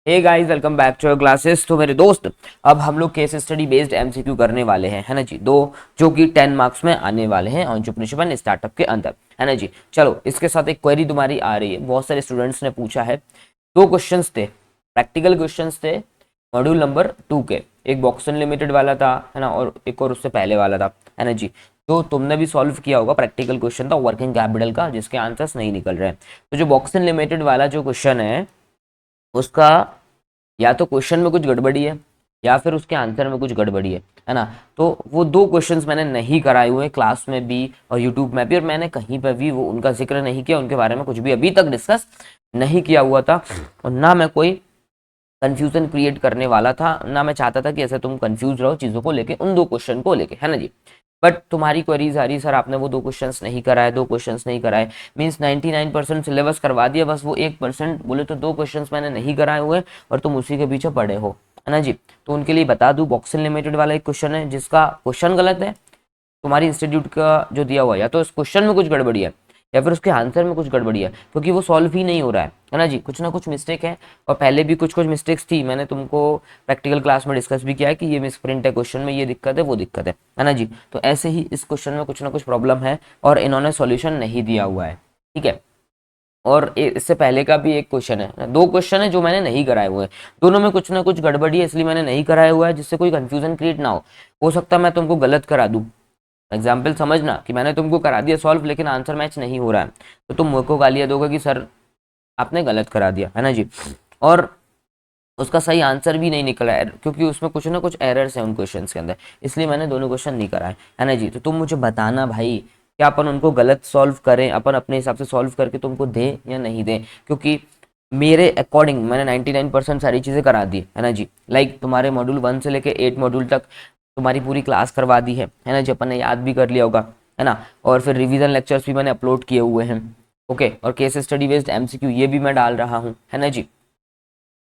Hey guys, welcome back to your classes. तो मेरे दोस्त, अब हम लोग केस स्टडी बेस्ड एमसीक्यू करने वाले हैं, है ना जी। दो जो कि 10 मार्क्स में आने वाले हैं एंटरप्रेन्योरशिप एंड स्टार्टअप के अंदर, है ना जी। चलो, इसके साथ एक क्वेरी तुम्हारी आ रही है, बहुत सारे स्टूडेंट्स ने पूछा है। दो क्वेश्चंस थे, प्रैक्टिकल क्वेश्चंस थे मॉड्यूल नंबर 2 के। एक बॉक्स अनलिमिटेड वाला था, है ना, और एक और उससे पहले वाला था, है ना जी। तो तुमने भी सॉल्व किया होगा। प्रैक्टिकल क्वेश्चन था वर्किंग कैपिटल का, जिसके आंसर्स नहीं निकल रहे हैं। तो जो बॉक्स अनलिमिटेड वाला जो क्वेश्चन है, उसका या तो क्वेश्चन में कुछ गड़बड़ी है या फिर उसके आंसर में कुछ गड़बड़ी है ना। तो वो दो क्वेश्चंस मैंने नहीं कराए हुए क्लास में भी और यूट्यूब में भी, और मैंने कहीं पर भी वो उनका जिक्र नहीं किया, उनके बारे में कुछ भी अभी तक डिस्कस नहीं किया हुआ था। और ना मैं कोई कंफ्यूजन क्रिएट करने वाला था, ना मैं चाहता था कि ऐसे तुम कंफ्यूज रहो चीज़ों को लेके, उन दो क्वेश्चन को लेके, है ना जी। बट तुम्हारी क्वेरीज आ रही, सर आपने वो दो क्वेश्चंस नहीं कराए, दो क्वेश्चंस नहीं कराए, मीन्स 99% सिलेबस करवा दिया, बस वो 1% बोले तो दो क्वेश्चंस मैंने नहीं कराए हुए और तुम उसी के पीछे पड़े हो, है ना जी। तो उनके लिए बता दूं, बॉक्स लिमिटेड वाला एक क्वेश्चन है जिसका क्वेश्चन गलत है तुम्हारी इंस्टीट्यूट का जो दिया हुआ है, या तो इस क्वेश्चन में कुछ गड़बड़ी है या फिर उसके आंसर में कुछ गड़बड़ी है, क्योंकि वो सॉल्व ही नहीं हो रहा है ना जी। कुछ ना कुछ मिस्टेक है, और पहले भी कुछ कुछ मिस्टेक्स थी, मैंने तुमको प्रैक्टिकल क्लास में डिस्कस भी किया है कि ये मिसप्रिंट है क्वेश्चन में, ये दिक्कत है वो दिक्कत है ना जी। तो ऐसे ही इस क्वेश्चन में कुछ ना कुछ प्रॉब्लम है और इन्होंने सॉल्यूशन नहीं दिया हुआ है, ठीक है। और इससे पहले का भी एक क्वेश्चन है, दो क्वेश्चन है जो मैंने नहीं कराए हुए हैं, दोनों में कुछ ना कुछ गड़बड़ी है, इसलिए मैंने नहीं कराया हुआ है, जिससे कोई कंफ्यूजन क्रिएट ना हो सकता है मैं तुमको गलत करा दूं। एग्जाम्पल समझना कि मैंने तुमको करा दिया सॉल्व, लेकिन आंसर मैच नहीं हो रहा है, तो तुम मुझको गालियां दोगे कि सर आपने गलत करा दिया, है ना जी। और उसका सही आंसर भी नहीं निकला है, क्योंकि उसमें कुछ ना कुछ एरर्स हैं उन क्वेश्चंस के अंदर, इसलिए मैंने दोनों क्वेश्चन नहीं कराए, है ना जी। तो तुम मुझे बताना भाई, क्या अपन उनको गलत सॉल्व करें, अपन अपने हिसाब से सॉल्व करके तुमको दें या नहीं दें, क्योंकि मेरे अकॉर्डिंग मैंने 99% सारी चीज़ें करा दी, है ना जी। लाइक तुम्हारे मॉड्यूल 1 से लेके 8 मॉड्यूल तक तुम्हारी पूरी क्लास करवा दी है ना जी। अपन ने याद भी कर लिया होगा, है ना। और फिर रिवीजन लेक्चर्स भी मैंने अपलोड किए हुए हैं, ओके। और केस स्टडी बेस्ड एमसीक्यू ये भी मैं डाल रहा हूँ, है ना जी।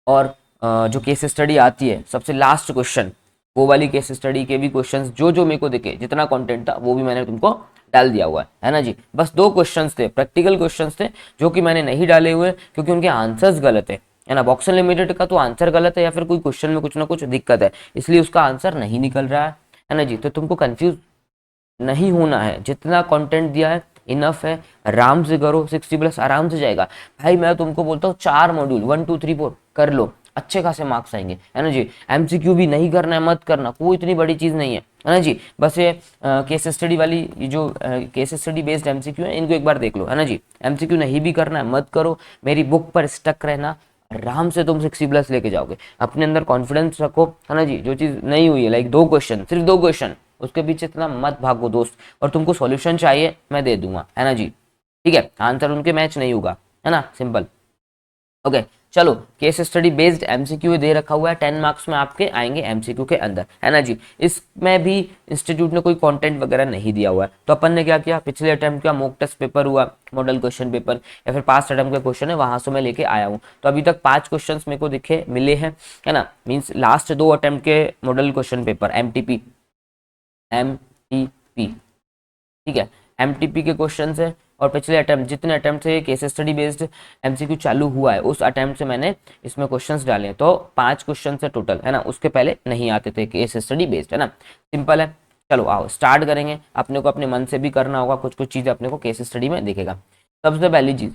और जो केस स्टडी आती है सबसे लास्ट क्वेश्चन, वो वाली केस स्टडी के भी क्वेश्चंस जो जो मेरे को दिखे, जितना कंटेंट था वो भी मैंने तुमको डाल दिया हुआ है ना जी। बस दो क्वेश्चंस थे, प्रैक्टिकल क्वेश्चंस थे, जो कि मैंने नहीं डाले हुए क्योंकि उनके आंसर्स गलत है ना। बॉक्स लिमिटेड का तो आंसर गलत है या फिर कोई क्वेश्चन में कुछ ना कुछ दिक्कत है, इसलिए उसका आंसर नहीं निकल रहा है ना जी। तो तुमको कंफ्यूज नहीं होना है, जितना कंटेंट दिया है इनफ है, आराम से करो, 60+ आराम से जाएगा। भाई मैं तुमको बोलता हूँ 4 मॉड्यूल 1 2 3 4 कर लो, अच्छे खासे मार्क्स आएंगे, है ना जी। एमसीक्यू भी नहीं करना है, मत करना, कोई इतनी बड़ी चीज नहीं है ना जी। बस ये केस स्टडी वाली, ये जो केस स्टडी बेस्ड एमसीक्यू है, इनको एक बार देख लो, है ना जी। एमसीक्यू नहीं भी करना है मत करो, मेरी बुक पर स्टक रहना, आराम से तुम 60+ लेके जाओगे। अपने अंदर कॉन्फिडेंस रखो, है ना जी। जो चीज नहीं हुई है, लाइक दो क्वेश्चन, सिर्फ दो क्वेश्चन, उसके पीछे इतना मत भागो दोस्त। और तुमको सॉल्यूशन चाहिए, मैं दे दूंगा, है ना जी। ठीक है, आंसर उनके मैच नहीं होगा, है ना, सिंपल। ओके, चलो, केस स्टडी बेस्ड एमसीक्यू दे रखा हुआ है, 10 मार्क्स में आपके आएंगे एमसीक्यू के अंदर, है ना जी। इसमें भी इंस्टीट्यूट ने कोई कंटेंट वगैरह नहीं दिया हुआ है, तो अपन ने क्या किया, पिछले अटेम्प्ट का मॉक टेस्ट पेपर हुआ, मॉडल क्वेश्चन पेपर, या फिर पास्ट अटेम्प्ट के क्वेश्चन है, वहां से मैं लेके आया हूँ। तो अभी तक 5 क्वेश्चन मेरे को दिखे मिले हैं, है ना। मीन्स लास्ट 2 अटेम्प्ट के model question paper, MTP, MTP, ठीक है, एमटीपी के क्वेश्चन है। और पिछले अटेम्प्ट, जितने अटेम्प्ट से केस स्टडी बेस्ड एमसीक्यू चालू हुआ है, उस अटेम्प्ट से मैंने इसमें क्वेश्चंस डाले हैं, तो 5 क्वेश्चन है टोटल, है ना। उसके पहले नहीं आते थे केस स्टडी बेस्ड, है ना, सिंपल है। चलो आओ स्टार्ट करेंगे, अपने को अपने मन से भी करना होगा, कुछ कुछ चीज़ें अपने को केस स्टडी में दिखेगा। सबसे पहली चीज़,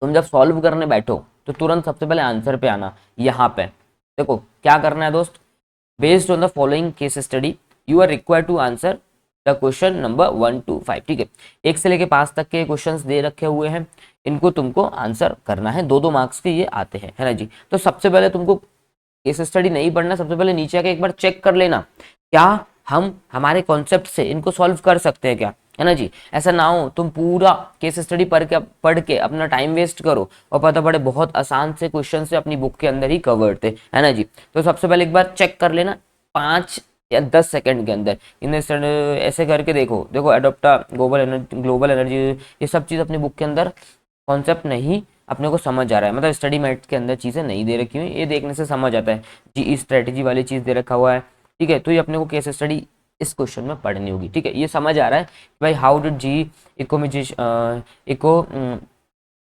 तुम जब सॉल्व करने बैठो तो तुरंत सबसे पहले आंसर पे आना। यहाँ पे देखो क्या करना है दोस्त, based on the following case study you are required to answer the question number 1 to 5, ठीक है। 1 से लेके 5 तक के क्वेश्चंस दे रखे हुए हैं, इनको तुमको आंसर करना है, 2 2 मार्क्स के ये आते हैं, है ना जी। तो सबसे पहले तुमको केस स्टडी नहीं पढ़ना, सबसे पहले नीचे आके एक बार चेक कर लेना, क्या हम हमारे कॉन्सेप्ट से इनको सॉल्व कर सकते हैं क्या, है ना जी। ऐसा ना हो तुम पूरा केस स्टडी पढ़ के अपना टाइम वेस्ट करो और पता पड़े बहुत आसान से क्वेश्चन से अपनी बुक के अंदर ही कवर्ड थे, है ना जी। तो सबसे पहले एक बार चेक कर लेना 5 या 10 सेकंड के अंदर, इन ऐसे करके देखो, एडोप्टा, ग्लोबल एनर्जी, ये सब चीज़ अपनी बुक के अंदर कॉन्सेप्ट नहीं अपने को समझ आ रहा है, मतलब स्टडी मैट के अंदर चीज़ें नहीं दे रखी हुई, ये देखने से समझ आता है। जी स्ट्रेटेजी वाली चीज़ दे रखा हुआ है, ठीक है। तो ये अपने को केस स्टडी इस क्वेश्चन में पढ़नी होगी, ठीक है। ये समझ आ रहा है भाई, how did GE eco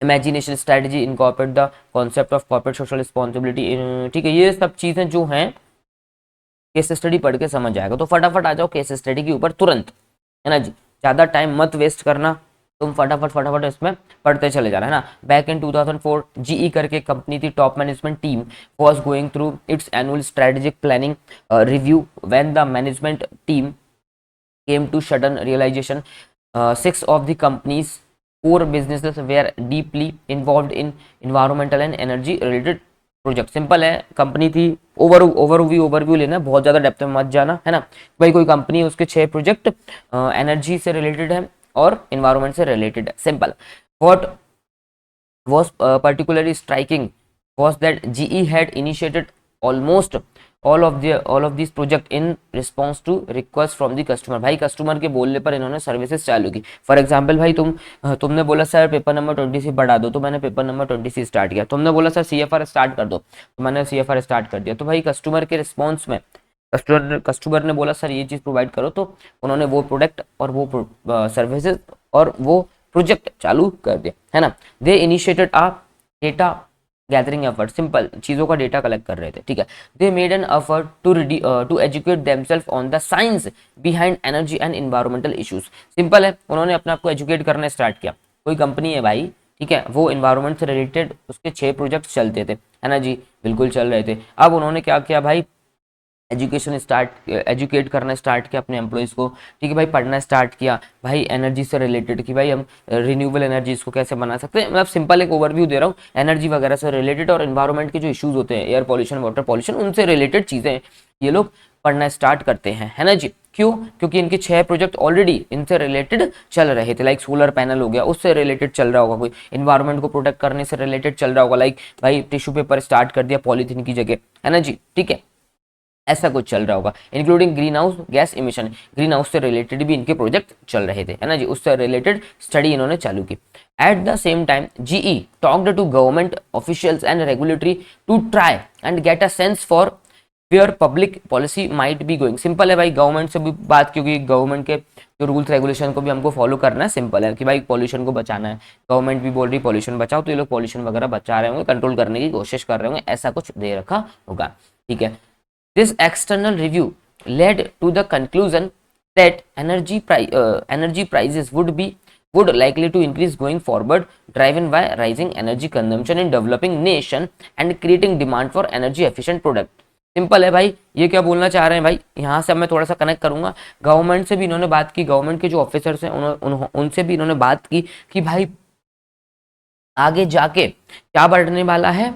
imagination strategy incorporate the concept of corporate social responsibility, ठीक है। ये सब चीजें जो हैं केस स्टडी पढ़ के समझ आएगा। तो फटाफट आ जाओ केस स्टडी के ऊपर तुरंत, है ना जी, ज्यादा टाइम मत वेस्ट करना, तुम फटाफट फटाफट इसमें पढ़ते चले जाना, है ना। बैक इन 2004 जीई करके कंपनी थी, top management team was going through it's annual strategic planning review when the management team came to sudden realization. Six of the company's core businesses were deeply involved in environmental and energy related project. Simple है, company थी, overview लेना, बहुत ज्यादा depth में मत जाना, है ना। भाई कोई कंपनी है, उसके 6 प्रोजेक्ट एनर्जी से रिलेटेड है और इन्वायरमेंट से रिलेटेड है। Simple. What was particularly striking was that GE had initiated almost all of these project in response to request from the customer। भाई कस्टमर के बोलने पर इन्होंने सर्विसेज चालू की। फॉर एग्जांपल भाई तुमने बोला सर पेपर नंबर 20 बढ़ा दो, तो मैंने पेपर नंबर 20 स्टार्ट किया। तुमने बोला सर CFR स्टार्ट कर दो, तो मैंने CFR स्टार्ट कर दिया। तो भाई कस्टमर के रिस्पॉन्स में कस्टमर ने बोला सर ये चीज़ प्रोवाइड करो, तो उन्होंने वो प्रोडक्ट और वो सर्विसेज और वो प्रोजेक्ट चालू कर दिया, है ना। They initiated a data gathering effort, simple चीज़ों का डेटा कलेक्ट कर रहे थे, ठीक है। They made an effort to educate themselves on the science behind energy and environmental issues. Simple है, उन्होंने अपने आप को एजुकेट करना स्टार्ट किया। कोई कंपनी है भाई, ठीक है, वो इन्वायरमेंट से रिलेटेड उसके 6 प्रोजेक्ट चलते थे, है ना जी, बिल्कुल चल रहे थे। अब उन्होंने क्या किया भाई, एजुकेट करना स्टार्ट किया अपने एम्प्लॉयज़ को, ठीक है भाई, पढ़ना स्टार्ट किया भाई एनर्जी से रिलेटेड कि भाई हम रिन्यूएबल एनर्जी को कैसे बना सकते हैं। मतलब सिंपल एक ओवरव्यू दे रहा हूँ एनर्जी वगैरह से रिलेटेड, और इन्वायरमेंट के जो इश्यूज होते हैं, एयर पॉल्यूशन, वाटर पॉल्यूशन, उनसे रिलेटेड चीज़ें ये लोग पढ़ना स्टार्ट करते हैं, है ना जी। क्यों? क्योंकि इनके 6 प्रोजेक्ट ऑलरेडी इनसे रिलेटेड चल रहे थे। लाइक सोलर पैनल हो गया, उससे रिलेटेड चल रहा होगा, कोई इन्वायरमेंट को प्रोटेक्ट करने से रिलेटेड चल रहा होगा, लाइक भाई टिश्यू पेपर स्टार्ट कर दिया पॉलीथीन की जगह, है ना जी, ठीक है, ऐसा कुछ चल रहा होगा। Including green house gas emission, green house से रिलेटेड भी इनके प्रोजेक्ट चल रहे थे, है ना जी, उससे रिलेटेड स्टडी इन्होंने चालू की। At the same time GE talked to government officials and regulatory to try and get a sense for where public policy might be going. Simple है भाई, गवर्नमेंट से भी बात, क्योंकि गवर्नमेंट के जो रूल्स रेगुलेशन को भी हमको फॉलो करना है। सिंपल है कि भाई पॉल्यूशन को बचाना है, गवर्नमेंट भी बोल रही पॉल्यूशन बचाओ, तो ये लोग पॉल्यूशन वगैरह बचा रहे होंगे, कंट्रोल करने की कोशिश कर रहे होंगे, ऐसा कुछ दे रखा होगा, ठीक है। This external review led to the conclusion that energy prices would likely to increase going forward, driven by rising energy consumption in developing nation and creating demand for energy efficient product। Simple है भाई, ये क्या बोलना चाह रहे हैं भाई, यहाँ से मैं थोड़ा सा कनेक्ट करूंगा। गवर्नमेंट से भी इन्होंने बात की, गवर्नमेंट के जो ऑफिसर्स हैं उनसे भी इन्होंने बात की कि भाई आगे जाके क्या बढ़ने वाला है,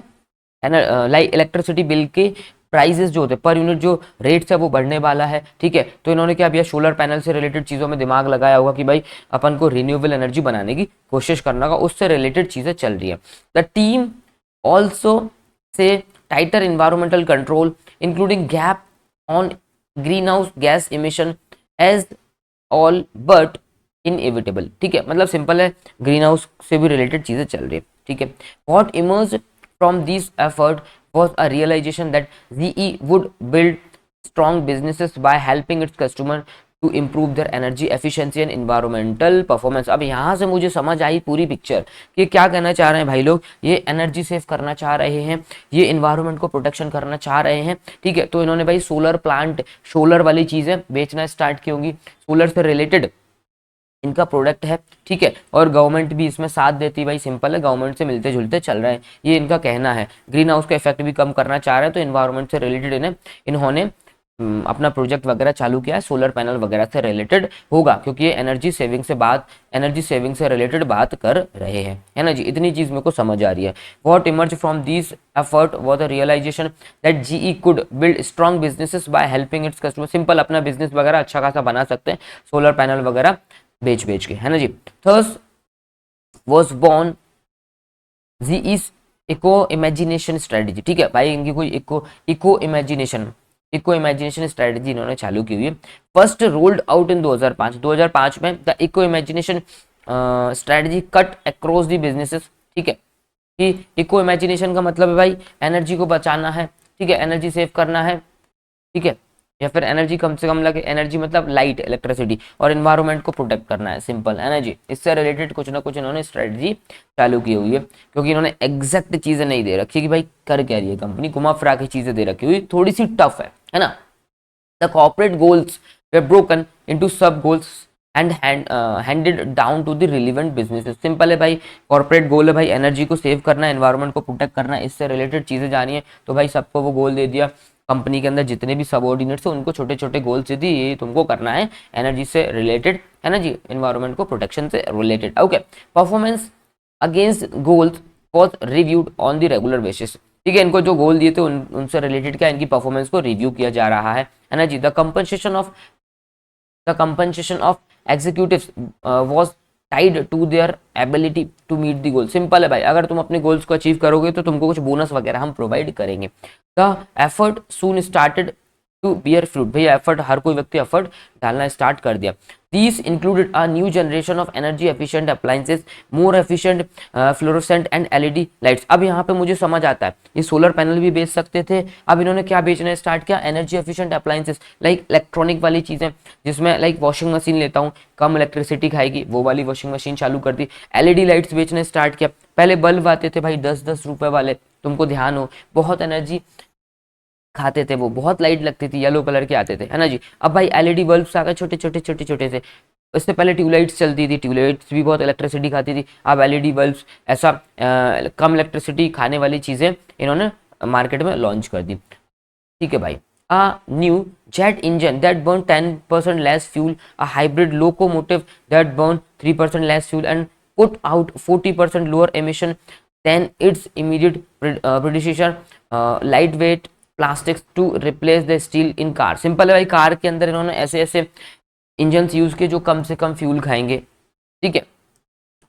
लाइक इलेक्ट्रिसिटी बिल के प्राइजेस जो होते हैं पर यूनिट, जो रेट्स है वो बढ़ने वाला है, ठीक है। तो इन्होंने क्या किया, सोलर पैनल से रिलेटेड चीज़ों में दिमाग लगाया होगा कि भाई अपन को रिन्यूएबल एनर्जी बनाने की कोशिश करना होगा, उससे रिलेटेड चीज़ें चल रही है। द टीम ऑल्सो से tighter environmental control including gap on green house gas emission as all but inevitable, ठीक है। मतलब सिंपल है, ग्रीन हाउस से भी रिलेटेड चीज़ें चल रही है, ठीक है। What emerge from this effort was a realization that GE would build strong businesses by helping its customer to improve their energy efficiency and environmental performance। अब यहाँ से मुझे समझ आई पूरी पिक्चर कि क्या कहना चाह रहे हैं भाई लोग, ये एनर्जी सेव करना चाह रहे हैं, ये इन्वायरमेंट को प्रोटेक्शन करना चाह रहे हैं, ठीक है। तो इन्होंने भाई सोलर प्लांट, सोलर वाली चीज़ें बेचना स्टार्ट की होंगी, सोलर से रिलेटेड इनका प्रोडक्ट है, ठीक है। और गवर्नमेंट भी इसमें साथ देती है, भाई सिंपल है, गवर्नमेंट से मिलते जुलते चल रहे हैं, ये इनका कहना है। ग्रीन हाउस का इफेक्ट भी कम करना चाह रहे हैं, तो इन्वायरमेंट से रिलेटेड इन्होंने अपना प्रोजेक्ट वगैरह चालू किया है, सोलर पैनल वगैरह से रिलेटेड होगा, क्योंकि ये एनर्जी सेविंग से रिलेटेड बात कर रहे हैं, है ना जी। इतनी चीज मेरे को समझ आ रही है। What emerge from this effort was the realization that GE could build strong businesses by helping its customer. Simple, अपना बिजनेस वगैरह अच्छा खासा बना सकते हैं सोलर पैनल वगैरह बेच के, है ना जी। Thus was born GE's eco imagination strategy, ठीक है भाई, इनकी कोई इको इमेजिनेशन स्ट्रेटेजी इन्होंने चालू की हुई है। फर्स्ट रोल्ड आउट इन 2005 में the eco imagination strategy cut across the businesses, ठीक है। कि इको इमेजिनेशन का मतलब है भाई एनर्जी को बचाना है, ठीक है, एनर्जी सेव करना है, ठीक है, या फिर एनर्जी कम से कम लगे, एनर्जी मतलब लाइट इलेक्ट्रिसिटी, और इन्वायरमेंट को प्रोटेक्ट करना है, सिंपल एनर्जी। इससे रिलेटेड कुछ ना कुछ इन्होंने स्ट्रेटजी चालू की हुई है, क्योंकि इन्होंने एग्जैक्ट चीजें नहीं दे रखी कि भाई कर क्या रही है कंपनी, घुमा फिरा के चीजें दे रखी हुई, थोड़ी सी टफ है ना। The corporate goals were broken into sub goals and handed down to the relevant businesses. Simple है भाई, कॉर्पोरेट गोल है भाई एनर्जी को सेव करना है, एनवायरमेंट को प्रोटेक्ट करना है, इससे रिलेटेड चीजें जानी है, तो भाई सबको वो गोल दे दिया। कंपनी के अंदर जितने भी सबऑर्डिनेट्स हैं उनको छोटे छोटे गोल्स दे दिए, ये तुमको करना है एनर्जी से रिलेटेड, है ना जी, एनवायरमेंट को प्रोटेक्शन से related. Okay, performance against goals was reviewed on the regular basis. ठीक है, इनको जो गोल दिए थे उनसे रिलेटेड क्या इनकी परफॉर्मेंस को रिव्यू किया जा रहा है ना जी। The compensation of executives was tied to their ability to meet the goal. Simple है भाई, अगर तुम अपने गोल्स को अचीव करोगे तो तुमको कुछ बोनस वगैरह हम प्रोवाइड करेंगे। The effort soon started to bear fruit. भैया एफर्ट, हर कोई व्यक्ति एफर्ट डालना स्टार्ट कर दिया। These included a new generation of energy efficient appliances, more efficient fluorescent and LED lights। अब यहाँ पे मुझे समझ आता है, ये सोलर पैनल भी बेच सकते थे, अब इन्होंने क्या बेचना स्टार्ट किया, energy efficient appliances, like electronic वाली चीजें, जिसमें लाइक वॉशिंग मशीन लेता हूँ कम इलेक्ट्रिसिटी खाएगी, वो वाली वॉशिंग मशीन चालू कर दी। एलईडी लाइट्स बेचने स्टार्ट किया। पहले बल्ब आते थे भाई 10-10 रुपए वाले, तुमको ध्यान हो, बहुत एनर्जी खाते थे, वो बहुत लाइट लगती थी, येलो कलर के आते थे, है ना जी। अब भाई एलईडी बल्ब्स आ गए, छोटे छोटे छोटे छोटे से। इससे पहले ट्यूबलाइट्स चलती थी, ट्यूबलाइट्स भी बहुत इलेक्ट्रिसिटी खाती थी। अब एलईडी बल्ब्स, ऐसा कम इलेक्ट्रिसिटी खाने वाली चीज़ें इन्होंने मार्केट में लॉन्च कर दी। ठीक है भाई, a new jet engine that burn 10% less fuel, a hybrid locomotive that burn 3% less fuel and put out 40% lower emission than its immediate predecessor, lightweight plastics to replace the steel in car। Simple है भाई, car के अंदर इन्होंने ऐसे ऐसे engine use किए जो कम से कम फ्यूल खाएंगे। ठीक है,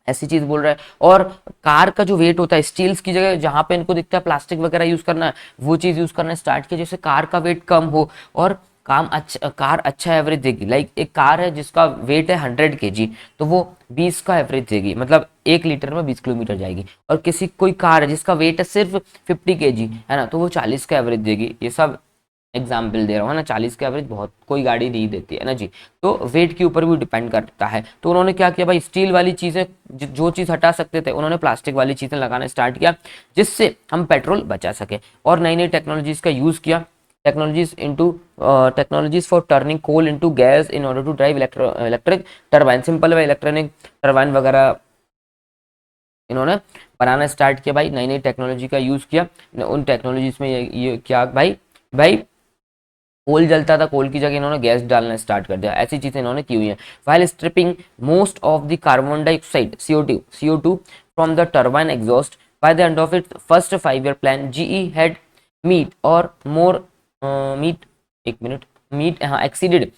ऐसी चीज बोल रहा है। और कार का जो वेट होता है, स्टील्स की जगह जहां पे इनको दिखता है प्लास्टिक वगैरह यूज करना है, वो चीज यूज करना स्टार्ट किया, जैसे कार का वेट कम हो और कार अच्छा एवरेज देगी। लाइक एक कार है जिसका वेट है 100 kg, तो वो 20 का एवरेज देगी, मतलब 1 लीटर में 20 किलोमीटर जाएगी। और कोई कार है जिसका वेट है सिर्फ 50 kg, है ना, तो वो 40 का एवरेज देगी। ये सब एग्जाम्पल दे रहा हूँ ना, 40 का एवरेज बहुत कोई गाड़ी नहीं देती है ना जी, तो वेट के ऊपर भी डिपेंड करता है। तो उन्होंने क्या किया भाई, स्टील वाली चीज़ें जो चीज़ हटा सकते थे उन्होंने प्लास्टिक वाली चीज़ें लगाना स्टार्ट किया, जिससे हम पेट्रोल बचा सके। और नई नई टेक्नोलॉजीज का यूज़ किया, technologies for turning coal into gas in order to drive electric turbine. Simple है, इलेक्ट्रॉनिक टर्बाइन वगैरह इन्होंने बनाना स्टार्ट किया भाई, नई नई टेक्नोलॉजी का यूज़ किया। उन टेक्नोलॉजीज में ये क्या भाई भाई कोल जलता था, कोल की जगह इन्होंने गैस डालना स्टार्ट कर दिया। ऐसी चीजें इन्होंने की हुई हैं। While stripping most of the carbon dioxide CO2 from the turbine exhaust by the end of its first 5-year plan, GE had meet और मोर मीट एक minute meet exceeded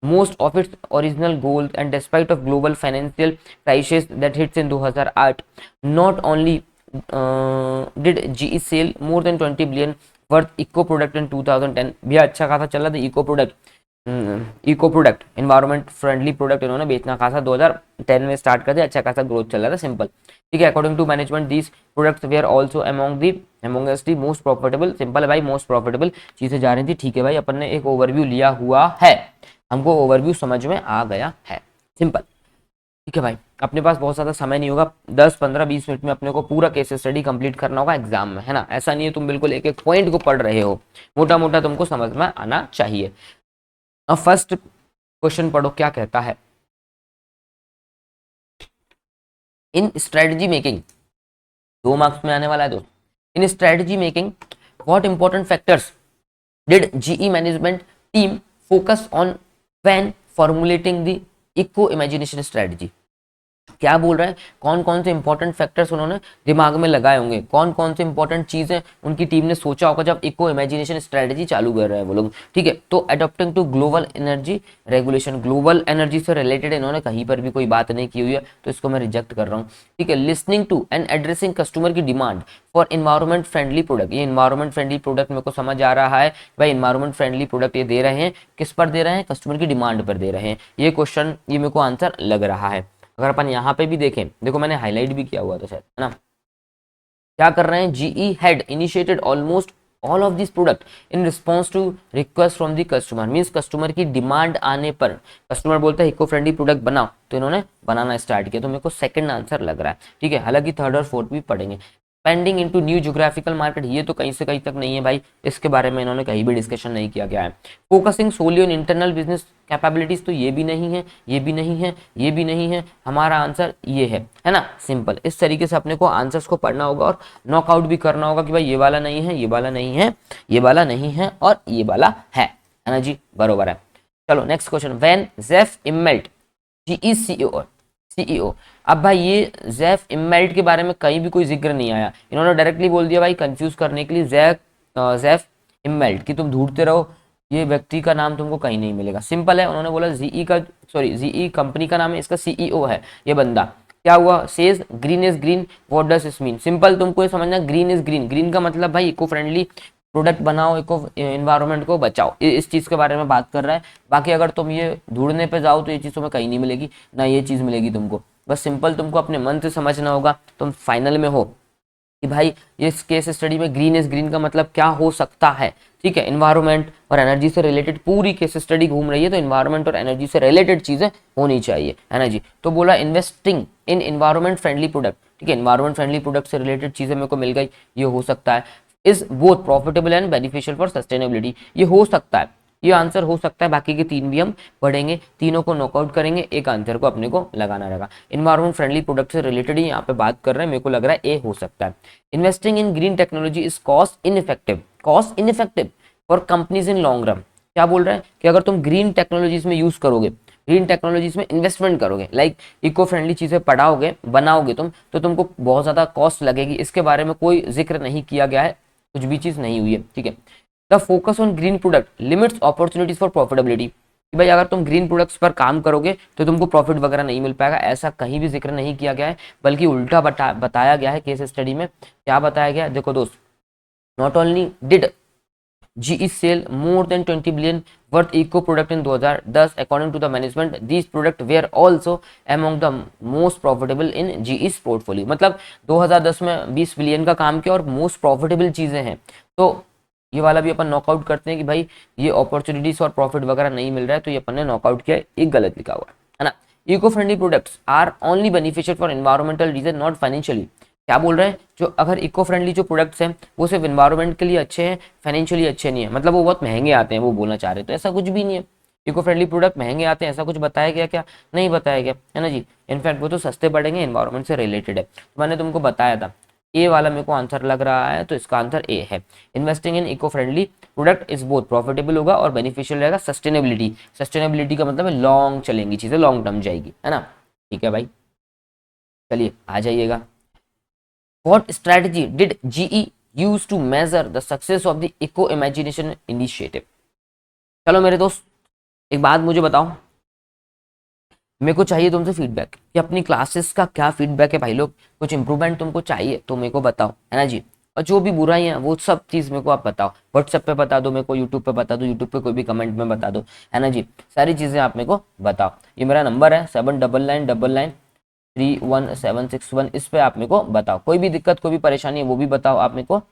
most of its original goals, and despite of global financial crisis that hits in 2008, not only did GE sell more than 20 billion worth eco product in 2010। भी अच्छा खासा चल रहा था eco product environment friendly product इन्होंने बेचना खासा 2010 में स्टार्ट कर दिया, अच्छा खासा ग्रोथ चल रहा था, सिंपल। ठीक है, according to management these products were also amongst the most profitable. Simple है भाई, मोस्ट प्रॉफिटेबल चीजें जा रही थी। ठीक है भाई, अपन ने एक ओवरव्यू लिया हुआ है, हमको ओवरव्यू समझ में आ गया है, सिंपल। ठीक है भाई, अपने पास बहुत ज़्यादा समय नहीं होगा, 10-15-20 मिनट में अपने को पूरा केस स्टडी कंप्लीट करना होगा एग्जाम में, है ना। ऐसा नहीं है तुम बिल्कुल एक एक पॉइंट को पढ़ रहे हो, मोटा मोटा तुमको समझ में आना चाहिए। अब फर्स्ट क्वेश्चन पढ़ो, क्या कहता है। इन स्ट्रेटजी मेकिंग, 2 मार्क्स में आने वाला है दोस्त। In strategy making what important factors did GE management team focus on when formulating the eco imagination strategy. क्या बोल रहा है, कौन कौन से इंपॉर्टेंट फैक्टर्स उन्होंने दिमाग में लगाए होंगे, कौन कौन से इंपॉर्टेंट चीजें उनकी टीम ने सोचा होगा जब इको इमेजिनेशन स्ट्रेटजी चालू कर रहे हैं वो लोग। ठीक है, तो adopting to global energy regulation, global energy से रिलेटेड इन्होंने कहीं पर भी कोई बात नहीं की हुई है, तो इसको मैं रिजेक्ट कर रहा हूँ। ठीक है, listening to and addressing customer की demand for environment friendly product. ये इन्वायरमेंट फ्रेंडली प्रोडक्ट मेरे को समझ आ रहा है भाई, इन्वायरमेंट फ्रेंडली प्रोडक्ट ये दे रहे हैं, किस पर दे रहे हैं, कस्टमर की डिमांड पर दे रहे हैं। ये क्वेश्चन ये मेरे को आंसर लग रहा है। अगर अपन यहाँ पे भी देखें, देखो मैंने हाईलाइट भी किया हुआ था शायद, है ना। क्या कर रहे हैं, GE had initiated almost all of this product in response to request from the customer, means customer की डिमांड आने पर कस्टमर बोलता है इको फ्रेंडली प्रोडक्ट बनाओ, तो इन्होंने बनाना स्टार्ट किया। तो मेरे को सेकंड आंसर लग रहा है, ठीक है। हालांकि थर्ड और फोर्थ भी पढ़ेंगे। Pending into new geographical market, ये तो कहीं से कहीं तक नहीं है भाई, इसके बारे में इन्होंने कहीं भी डिस्कशन नहीं किया गया है। Focusing solely on internal business capabilities, तो ये भी नहीं है, ये भी नहीं है, ये भी नहीं है, हमारा आंसर ये है ना, सिंपल। इस तरीके से अपने को आंसर्स को पढ़ना होगा और नॉकआउट भी करना होगा कि भाई ये वाला नहीं है, ये वाला नहीं है, ये वाला नहीं है और ये वाला है ना जी, बरोबर है। चलो next question, when Jeff Immelt GE CEO. अब भाई ये जेफ इमेल्ट के बारे में कहीं भी कोई जिक्र नहीं आया, इन्होंने डायरेक्टली बोल दिया भाई कंफ्यूज करने के लिए जेफ इमेल्ट कि तुम ढूंढते रहो, ये व्यक्ति का नाम तुमको कहीं नहीं मिलेगा। सिंपल है, उन्होंने बोला जीई कंपनी का नाम है, इसका सीईओ है ये बंदा। क्या हुआ, sage green is green, what does this mean. Simple, तुमको ये समझना, ग्रीन इज ग्रीन, ग्रीन का मतलब भाई इको फ्रेंडली प्रोडक्ट बनाओ, इको एनवायरनमेंट को बचाओ, इस चीज़ के बारे में बात कर रहा है। बाकी अगर तुम ये ढूंढने पे जाओ तो ये चीज़ तुम्हें कहीं नहीं मिलेगी, ना ये चीज़ मिलेगी तुमको। बस सिंपल तुमको अपने मन से समझना होगा, तुम फाइनल में हो कि भाई इस केस स्टडी में ग्रीन इज ग्रीन का मतलब क्या हो सकता है, ठीक है। एनवायरनमेंट और एनर्जी से रिलेटेड पूरी केस स्टडी घूम रही है, तो एनवायरनमेंट और एनर्जी से रिलेटेड चीजें होनी चाहिए, है ना जी। तो बोला investing in environment friendly product, ठीक है, एनवायरनमेंट फ्रेंडली प्रोडक्ट से रिलेटेड चीजें मेरे को मिल गई, ये हो सकता है। Is both profitable and beneficial for sustainability, ये हो सकता है, ये आंसर हो सकता है। बाकी के तीन भी हम पढ़ेंगे, तीनों को नॉकआउट करेंगे, एक आंसर को अपने को लगाना रहेगा। इन्वायरमेंट फ्रेंडली प्रोडक्ट से रिलेटेड ही यहाँ पे बात कर रहे हैं, मेरे को लग रहा है ए हो सकता है। Investing in green technology is cost ineffective for companies in long run. क्या बोल रहे हैं कि अगर तुम ग्रीन टेक्नोलॉजीज में यूज करोगे, ग्रीन टेक्नोलॉजीज में इन्वेस्टमेंट करोगे, लाइक इको फ्रेंडली चीजें पढ़ाओगे बनाओगे तुम, तो तुमको बहुत ज्यादा कॉस्ट लगेगी। इसके बारे में कोई जिक्र नहीं किया गया है, कुछ भी चीज नहीं हुई है, ठीक है। The focus on green product limits opportunities for profitability, कि भाई अगर तुम ग्रीन प्रोडक्ट्स पर काम करोगे तो तुमको प्रॉफिट वगैरह नहीं मिल पाएगा, ऐसा कहीं भी जिक्र नहीं किया गया है, बल्कि उल्टा बताया गया है केस स्टडी में। क्या बताया गया, देखो दोस्त, not only did GE sell more than 20 billion worth eco product in 2010, according to the management these products were also among the most profitable in GE's portfolio। मतलब 2010 में 20 बिलियन का काम किया और मोस्ट प्रॉफिटेबल चीजें हैं। तो ये वाला भी अपन नॉकआउट करते हैं कि भाई ये अपॉर्चुनिटीज और प्रॉफिट वगैरह नहीं मिल रहा है, तो ये अपन ने नॉकआउट किया, एक गलत लिखा हुआ है ना। Eco friendly products are only beneficial for environmental reason not financially. क्या बोल रहे हैं, जो अगर इको फ्रेंडली जो प्रोडक्ट्स हैं वो सिर्फ एनवायरनमेंट के लिए अच्छे हैं, फाइनेंशियली अच्छे नहीं है, मतलब वो बहुत महंगे आते हैं, वो बोलना चाह रहे हैं। तो ऐसा कुछ भी नहीं है, इको फ्रेंडली प्रोडक्ट महंगे आते हैं ऐसा कुछ बताया गया क्या, नहीं बताया गया, है ना जी। इनफैक्ट वो तो सस्ते पड़ेंगे, एनवायरनमेंट से रिलेटेड है, तो मैंने तुमको बताया था। ए वाला मेरे को आंसर लग रहा है, तो इसका आंसर ए है। Investing in eco friendly product is both profitable होगा और बेनिफिशियल रहेगा। सस्टेनेबिलिटी का मतलब है लॉन्ग चलेंगी चीजें, लॉन्ग टर्म जाएगी, है ना, ठीक है भाई। चलिए आ जाइएगा, What strategy did GE use to measure the success of the Eco Imagination Initiative? चलो मेरे दोस्त, एक बात मुझे बताओ, मेरे को चाहिए तुमसे फीडबैक कि अपनी क्लासेस का क्या फीडबैक है भाई लोग, कुछ इंप्रूवमेंट तुमको चाहिए तो मेरे को बताओ, है ना जी। और जो भी बुराई है वो सब चीज़ मेरे को आप बताओ, व्हाट्सएप पे बता दो, मेरे को यूट्यूब पे बता दो, यूट्यूब पे कोई भी कमेंट में बता दो, है ना जी। सारी चीज़ें आप मेरे को बताओ। ये मेरा नंबर है 7999317161, इस पे आप मेरे को बताओ, कोई भी दिक्कत कोई भी परेशानी है वो भी बताओ आप मेरे को, है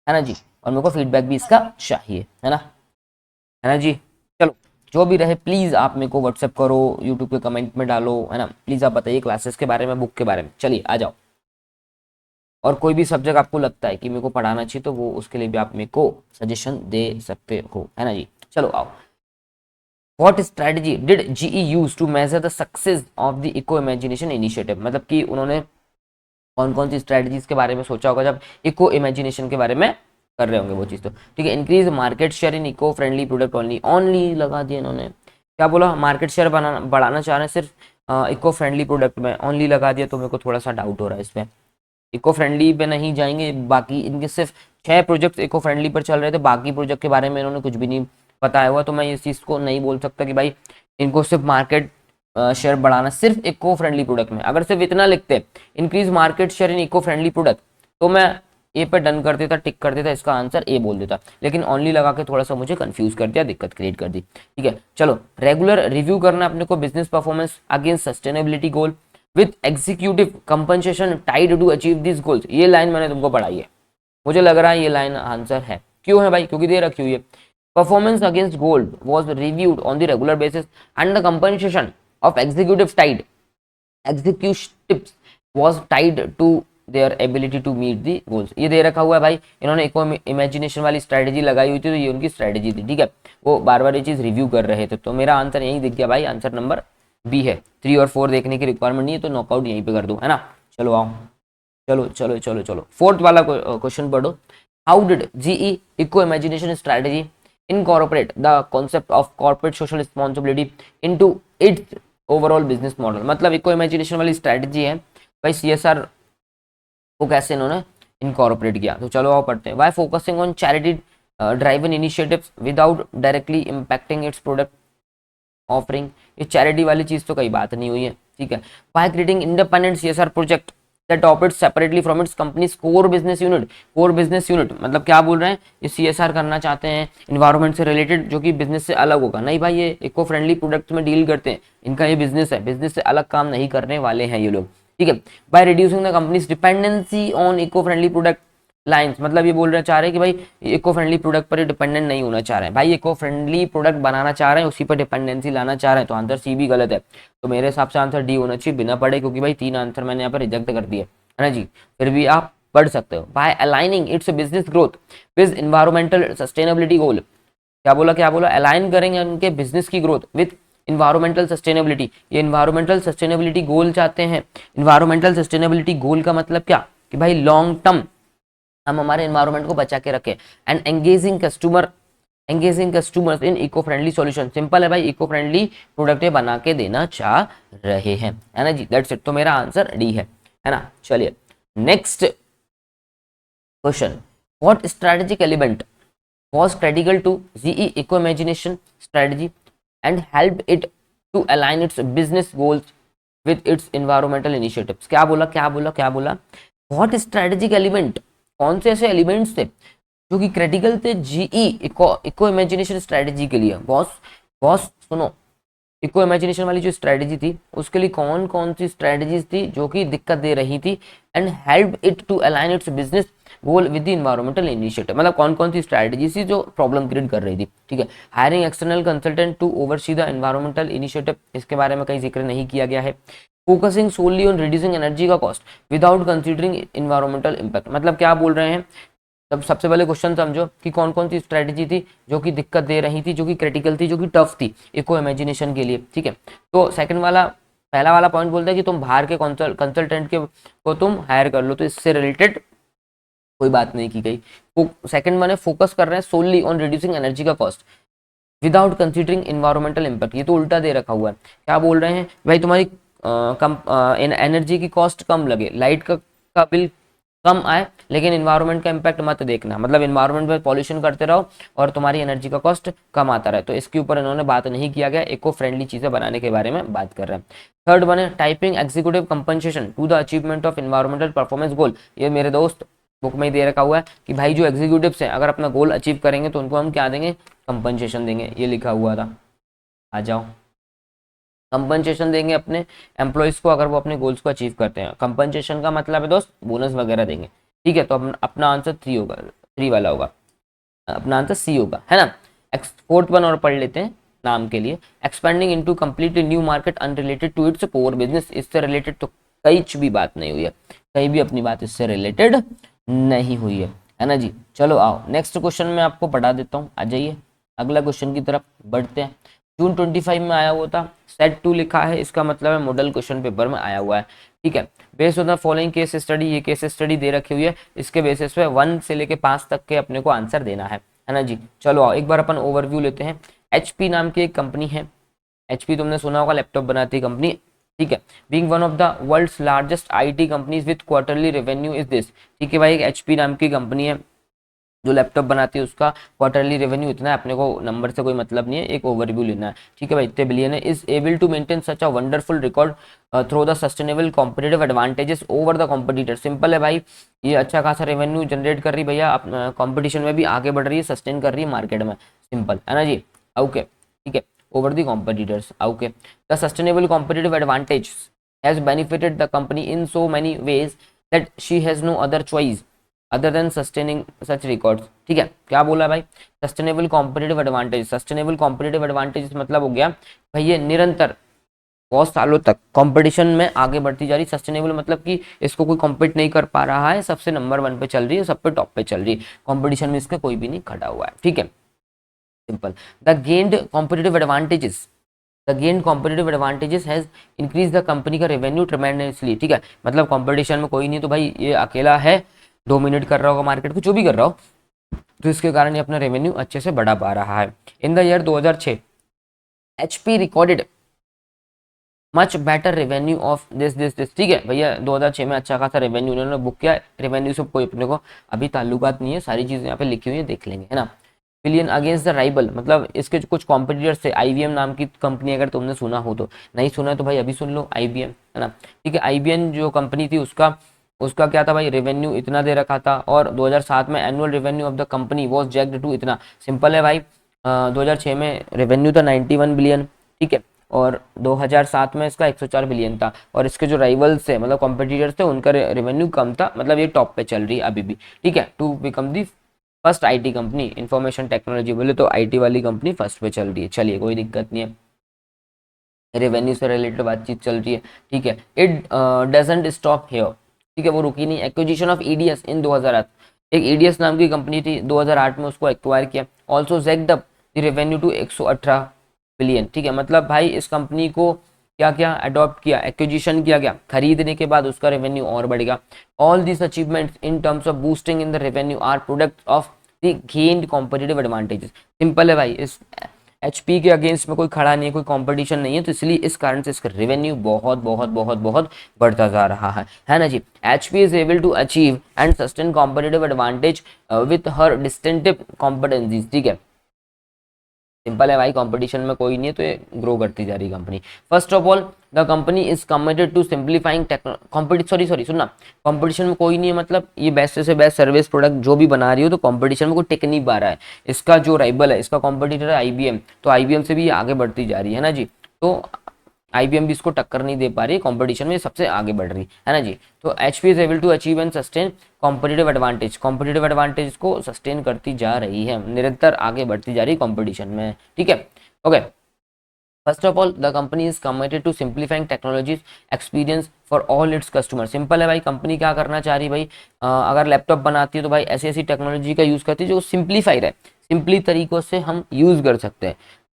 ना जी। और मेरे को फीडबैक भी इसका चाहिए, है ना जी। चलो जो भी रहे प्लीज आप मेरे को व्हाट्सएप करो, यूट्यूब पे कमेंट में डालो, है ना। प्लीज आप बताइए क्लासेस के बारे में, बुक के बारे में। चलिए आ जाओ। और कोई भी सब्जेक्ट आपको लगता है कि मेरे को पढ़ाना चाहिए तो वो उसके लिए भी आप मेरे को सजेशन दे सकते हो, है ना जी। चलो आओ। What strategy did GE use to measure the success of the Eco Imagination Initiative? मतलब कि उन्होंने कौन कौन सी स्ट्रेटजीज के बारे में सोचा होगा जब इको इमेजिनेशन के बारे में कर रहे होंगे वो चीज़, तो ठीक है। Increase market share in eco friendly product only लगा दिया इन्होंने। क्या बोला, मार्केट शेयर बढ़ाना चाह रहे हैं सिर्फ इको फ्रेंडली प्रोडक्ट में, ओनली लगा दिया, तो मेरे को थोड़ा सा डाउट हो रहा है इसमें। इको फ्रेंडली पे नहीं जाएंगे, बाकी इनके सिर्फ 6 प्रोजेक्ट इको फ्रेंडली पर चल रहे थे, बाकी प्रोजेक्ट के बारे में इन्होंने कुछ भी नहीं बताया हुआ, तो मैं इस चीज़ को नहीं बोल सकता कि भाई इनको सिर्फ मार्केट शेयर बढ़ाना सिर्फ इको फ्रेंडली प्रोडक्ट में। अगर सिर्फ इतना लिखते increase market share in eco friendly product, तो मैं ए पे डन कर देता, टिक कर देता, इसका आंसर ए बोल देता, लेकिन ओनली लगा के थोड़ा सा मुझे कंफ्यूज कर दिया, दिक्कत क्रिएट कर दी, ठीक है। चलो, रेगुलर रिव्यू करना अपने को business performance against sustainability goal with executive compensation tied to achieve this goals. ये लाइन मैंने तुमको पढ़ाई है, मुझे लग रहा है ये लाइन आंसर है, क्यों है भाई? क्योंकि दे रखी हुई है। Performance against goals was reviewed on the regular basis and the compensation of executives was tied to their ability to meet the goals. ये दे रखा हुआ है भाई, इन्होंने इको इमेजिनेशन वाली स्ट्रेटेजी लगाई हुई थी, तो ये उनकी स्ट्रेटेजी थी, ठीक है। वो बार बार ये चीज रिव्यू कर रहे थे, तो मेरा आंसर यही दिख गया भाई, आंसर नंबर बी है। 3 और 4 देखने की रिक्वायरमेंट नहीं है, तो नॉकआउट यहीं पे कर दो, है ना। चलो आओ, चलो चलो चलो चलो, फोर्थ वाला क्वेश्चन पढ़ो। How did GE eco imagination strategy incorporate the concept of corporate social responsibility into its overall business model? मतलब इको इमेजिनेशन वाली स्ट्रेटजी है भाई, सीएसआर को कैसे इन्होंने इनकॉर्पोरेट किया। तो चलो आओ पढ़ते हैं। Why focusing on charity driven initiatives without directly impacting its product offering. ये चैरिटी वाली चीज तो कई बात नहीं हुई है, ठीक है। By creating independent CSR project that operates separately from its company's core business unit। core business unit मतलब क्या बोल रहे हैं, ये सीएसआर करना चाहते हैं इन्वायरमेंट से रिलेटेड, जो कि बिजनेस से अलग होगा। नहीं भाई, ये इको फ्रेंडली प्रोडक्ट में डील करते हैं, इनका ये बिजनेस है, बिजनेस से अलग काम नहीं करने वाले हैं ये लोग, ठीक है। By reducing the company's dependency on eco friendly product lines, मतलब ये बोल रहे चाह रहे हैं कि भाई इको फ्रेंडली प्रोडक्ट पर डिपेंडेंट नहीं होना चाह रहे हैं, भाई इको फ्रेंडली प्रोडक्ट बनाना चाह रहे हैं, उसी पर डिपेंडेंसी लाना चाह रहे हैं, तो आंसर सी भी गलत है। तो मेरे हिसाब से आंसर डी होना चाहिए बिना पढ़े, क्योंकि भाई 3 आंसर मैंने यहाँ पर रिजेक्ट कर दिए, है ना जी। फिर भी आप पढ़ सकते हो। By aligning its business growth with environmental sustainability goal. क्या बोला, क्या बोला? अलाइन करेंगे उनके बिजनेस की ग्रोथ विद इन्वायरमेंटल सस्टेनेबिलिटी। ये इन्वायरमेंटल सस्टेनेबिलिटी गोल चाहते हैं। इन्वायरमेंटल सस्टेनेबिलिटी गोल का मतलब क्या, कि भाई लॉन्ग टर्म हम हमारे इन्वायरमेंट को बचा के रखें। And engaging customers in eco friendly solution. Simple है भाई, इको फ्रेंडली प्रोडक्ट बना के देना चाह रहे हैं, है ना जी। That's it. तो मेरा आंसर डी है ना। चलिए next question. What strategic element was critical to GE Eco Imagination strategy and helped it to align its business goals with its environmental initiatives। क्या बोला, क्या बोला, क्या बोला? What strategic element, कौन से ऐसे एलिमेंट्स थे जो कि क्रिटिकल थे जीई इको इमेजिनेशन स्ट्रेटेजी के लिए? बॉस बॉस सुनो, इको इमेजिनेशन वाली जो स्ट्रेटेजी थी उसके लिए कौन कौन सी स्ट्रेटेजीज थी जो कि दिक्कत दे रही थी? And help it to align its business goal with the environmental initiative. मतलब कौन कौन सी स्ट्रेटेजी थी जो प्रॉब्लम क्रिएट कर रही थी, ठीक है। Hiring external consultant to oversee the environmental initiative, इसके बारे में कहीं जिक्र नहीं किया गया है। Focusing solely on reducing energy का cost without considering environmental impact. मतलब क्या बोल रहे हैं, तब सबसे पहले क्वेश्चन समझो कि कौन कौन सी स्ट्रेटेजी थी जो कि दिक्कत दे रही थी, जो कि क्रिटिकल थी, जो कि टफ थी इको इमेजिनेशन के लिए, ठीक है। तो सेकंड वाला, पहला वाला पॉइंट बोलता है कि तुम बाहर के कंसल्टेंट के को तुम हायर कर लो, तो इससे रिलेटेड कोई बात नहीं की गई। सेकंड मैंने फोकस कर रहे हैं सोनली ऑन रिड्यूसिंग एनर्जी का cost without considering environmental impact. ये तो उल्टा दे रखा हुआ है। क्या बोल रहे हैं भाई, तुम्हारी एनर्जी की कॉस्ट कम लगे, लाइट का बिल कम आए, लेकिन इन्वायरमेंट का इम्पैक्ट मत देखना। मतलब इन्वायरमेंट में पॉल्यूशन करते रहो और तुम्हारी एनर्जी का कॉस्ट कम आता रहे। तो इसके ऊपर इन्होंने बात नहीं किया गया, इको फ्रेंडली चीजें बनाने के बारे में बात कर रहे हैं। थर्ड वन है typing executive compensation to the achievement of environmental performance goal. ये मेरे दोस्त बुक में ही दे रखा हुआ है कि भाई जो एग्जीक्यूटिव्स हैं अगर अपना गोल अचीव करेंगे तो उनको हम क्या देंगे, कंपनसेशन देंगे। ये लिखा हुआ था, आ जाओ। कंपनसेशन देंगे अपने एम्प्लॉयज को अगर वो अपने गोल्स को अचीव करते हैं। कंपनसेशन का मतलब है दोस्त बोनस वगैरह देंगे, ठीक है। तो अपना आंसर 3 होगा, 3 वाला होगा, अपना आंसर सी होगा, है ना। फोर्थ वन और पढ़ लेते हैं नाम के लिए। Expanding into completely new market unrelated to its core business. इससे रिलेटेड तो कहीं भी बात नहीं हुई है, कहीं भी अपनी बात इससे रिलेटेड नहीं हुई है ना जी। चलो आओ नेक्स्ट क्वेश्चन में आपको पढ़ा देता हूँ, आ जाइए अगला क्वेश्चन की तरफ बढ़ते हैं। जून 25 में आया हुआ था, सेट 2 लिखा है, इसका मतलब है मॉडल क्वेश्चन पेपर में आया हुआ है, ठीक है। Based on the following case study, ये केस स्टडी दे रखी हुई है, इसके बेसिस पे 1 से लेके 5 तक के अपने को आंसर देना है ना जी। चलो आओ एक बार अपन ओवरव्यू लेते हैं। HP नाम की एक कंपनी है, HP तुमने सुना होगा, लैपटॉप बनाती कंपनी, ठीक है। Being one of the world's largest IT companies with quarterly revenue is this. ठीक है भाई, एक HP नाम की कंपनी है जो लैपटॉप बनाती है, उसका क्वार्टरली रेवेन्यू इतना है, अपने को नंबर से कोई मतलब नहीं है, एक ओवरव्यू लेना है, ठीक है भाई। इतने बिलियन है। Is able to maintain such a wonderful record through the sustainable competitive advantages over the competitor. Simple है भाई, ये अच्छा खासा रेवेन्यू जनरेट कर रही भैया, कॉम्पिटिशन में भी आगे बढ़ रही है, सस्टेन कर रही है मार्केट में, सिंपल है ना जी। ओके ठीक है, over the competitors. Okay, the sustainable competitive advantage has benefited the company in so many ways that she has no other choice other than sustaining such records. ठीक है, क्या बोला भाई, sustainable competitive advantage. Sustainable competitive advantage मतलब हो गया भाई ये निरंतर बहुत सालों तक कंपटीशन में आगे बढ़ती जा रही। सस्टेनेबल मतलब कि इसको कोई कॉम्पीट नहीं कर पा रहा है, सबसे नंबर 1 पे चल रही है, सब पे टॉप पे चल रही है, कंपटीशन में इसका कोई भी नहीं खड़ा हुआ है। ठीक है, simple. The gained competitive advantages, the gain competitive advantages has increase the company का रेवेन्यू ट्रेमेंडसली। ठीक है, मतलब कंपटीशन में कोई नहीं तो भाई ये अकेला है, डोमिनेट कर रहा होगा मार्केट को, जो भी कर रहा हो, तो इसके कारण ये अपना रेवेन्यू अच्छे से बढ़ा पा रहा है। In the year 2006 HP recorded much better revenue of this. ठीक है भैया, 2006 में अच्छा खासा रेवेन्यू उन्होंने बुक किया। रेवेन्यू से कोई अपने को अभी ताल्लुकात नहीं है, सारी चीजें यहाँ पे लिखी हुई है, देख लेंगे, है ना। बिलियन अगेंस्ट द राइवल, मतलब इसके कुछ कॉम्पिटिटर्स थे, आईबीएम नाम की कंपनी, अगर तुमने सुना हो तो, नहीं सुना तो भाई अभी सुन लो, आईबीएम, है ना। ठीक है, आईबीएम जो कंपनी थी उसका उसका क्या था भाई, रेवेन्यू इतना दे रखा था, और 2007 में annual revenue of the company was jacked to इतना। सिंपल है भाई, 2006 में रेवेन्यू था 91 बिलियन। ठीक है, और 2007 में इसका 104 बिलियन था, और इसके जो राइवल्स थे मतलब कॉम्पिटिटर्स थे उनका रेवेन्यू कम था, मतलब ये टॉप पे चल रही है अभी भी। ठीक है, to become the first IT company, information technology बोले तो आईटी वाली कंपनी फर्स्ट पे चल रही है। चलिए कोई दिक्कत नहीं है, रेवेन्यू से रिलेटेड बातचीत चल रही है। ठीक है, इट डजंट स्टॉप हियर। ठीक है, वो रुकी नहीं। एक्विजिशन ऑफ ईडीएस इन 2008, एक ईडीएस नाम की कंपनी थी, 2008 में उसको एक्वायर किया। Also jacked up the revenue to 118 billion. ठीक है, मतलब भाई इस कंपनी को क्या क्या अडॉप्ट किया, एक्विजिशन किया गया, खरीदने के बाद उसका रेवेन्यू और बढ़ेगा। All this achievements in terms of boosting in the revenue are product of the gained competitive advantages. Simple है भाई, इस एचपी के अगेंस्ट में कोई खड़ा नहीं है, कोई कंपटीशन नहीं है, तो इसलिए इस कारण से इसका रेवेन्यू बहुत बहुत बहुत बहुत बढ़ता जा रहा है ना जी। HP is able to achieve and sustain competitive advantage with her distinctive competencies. ठीक है, सिंपल है भाई, कंपटीशन में कोई नहीं है तो ये ग्रो करती जा रही company. First of all the company is committed to simplifying sorry सुनना, कंपटीशन में कोई नहीं है मतलब ये बेस्ट से बेस्ट सर्विस प्रोडक्ट जो भी बना रही हो, तो कंपटीशन में कोई टिक नहीं पा रहा है। इसका जो राइवल है, इसका कॉम्पिटिटर है आईबीएम, तो आईबीएम से भी ये आगे बढ़ती जा रही है ना जी। तो आईबीएम भी इसको टक्कर नहीं दे पा रही, कंपटीशन में सबसे आगे बढ़ रही है ना जी। तो HP is able to achieve and sustain competitive advantage, competitive advantage को सस्टेन करती जा रही है, निरंतर आगे बढ़ती जा रही है कंपटीशन में। ठीक है, okay. First of all the company is committed to simplifying technologies experience for all its customer. Simple है भाई, कंपनी क्या करना चाह रही भाई, अगर लैपटॉप बनाती है तो भाई ऐसी ऐसी टेक्नोलॉजी का यूज करती है जो सिंप्लीफाई रहे, सिंपली तरीकों से हम यूज कर सकते हैं।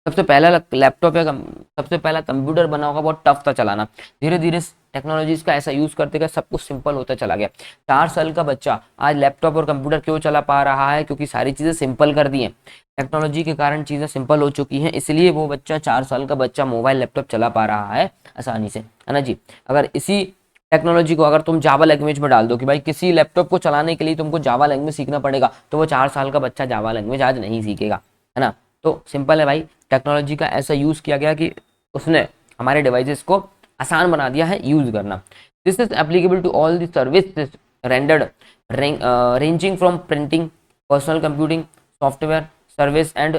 सबसे पहला लैपटॉप या सबसे पहला कंप्यूटर बना होगा, बहुत टफ था चलाना, धीरे धीरे टेक्नोलॉजीज का ऐसा यूज करते गए सब कुछ सिंपल होता चला गया। 4 साल का बच्चा आज लैपटॉप और कंप्यूटर क्यों चला पा रहा है, क्योंकि सारी चीजें सिंपल कर दी हैं, टेक्नोलॉजी के कारण चीजें सिंपल हो चुकी हैं, इसलिए वो बच्चा 4 साल का बच्चा मोबाइल लैपटॉप चला पा रहा है आसानी से, है ना जी। अगर इसी टेक्नोलॉजी को अगर तुम जावा लैंग्वेज में डाल दो कि भाई किसी लैपटॉप को चलाने के लिए तुमको जावा लैंग्वेज सीखना पड़ेगा, तो वो 4 साल का बच्चा जावा लैंग्वेज आज नहीं सीखेगा, है ना। तो सिंपल है भाई, टेक्नोलॉजी का ऐसा यूज किया गया कि उसने हमारे डिवाइसेस को आसान बना दिया है यूज करना। This is applicable to all the service rendered ranging from printing, personal computing, software service and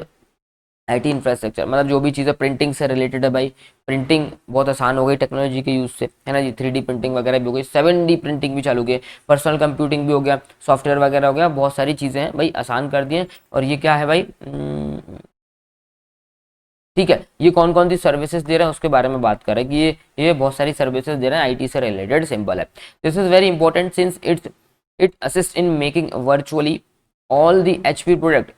IT infrastructure. मतलब जो भी चीज़ें प्रिंटिंग से रिलेटेड है भाई, प्रिंटिंग बहुत आसान हो गई टेक्नोलॉजी के यूज से, है ना जी। 3D प्रिंटिंग वगैरह भी हो गई, 7D प्रिंटिंग भी चालू गई, पर्सनल कंप्यूटिंग भी हो गया, सॉफ्टवेयर वगैरह हो गया, बहुत सारी चीज़ें हैं भाई आसान कर दिए। और ये क्या है भाई, ठीक है, ये कौन कौन सी सर्विसेज दे रहे हैं उसके बारे में बात करें कि ये बहुत सारी सर्विसेज दे रहे हैं आईटी से रिलेटेड। सिंपल है, this is very important since it assist in making virtually all the HP product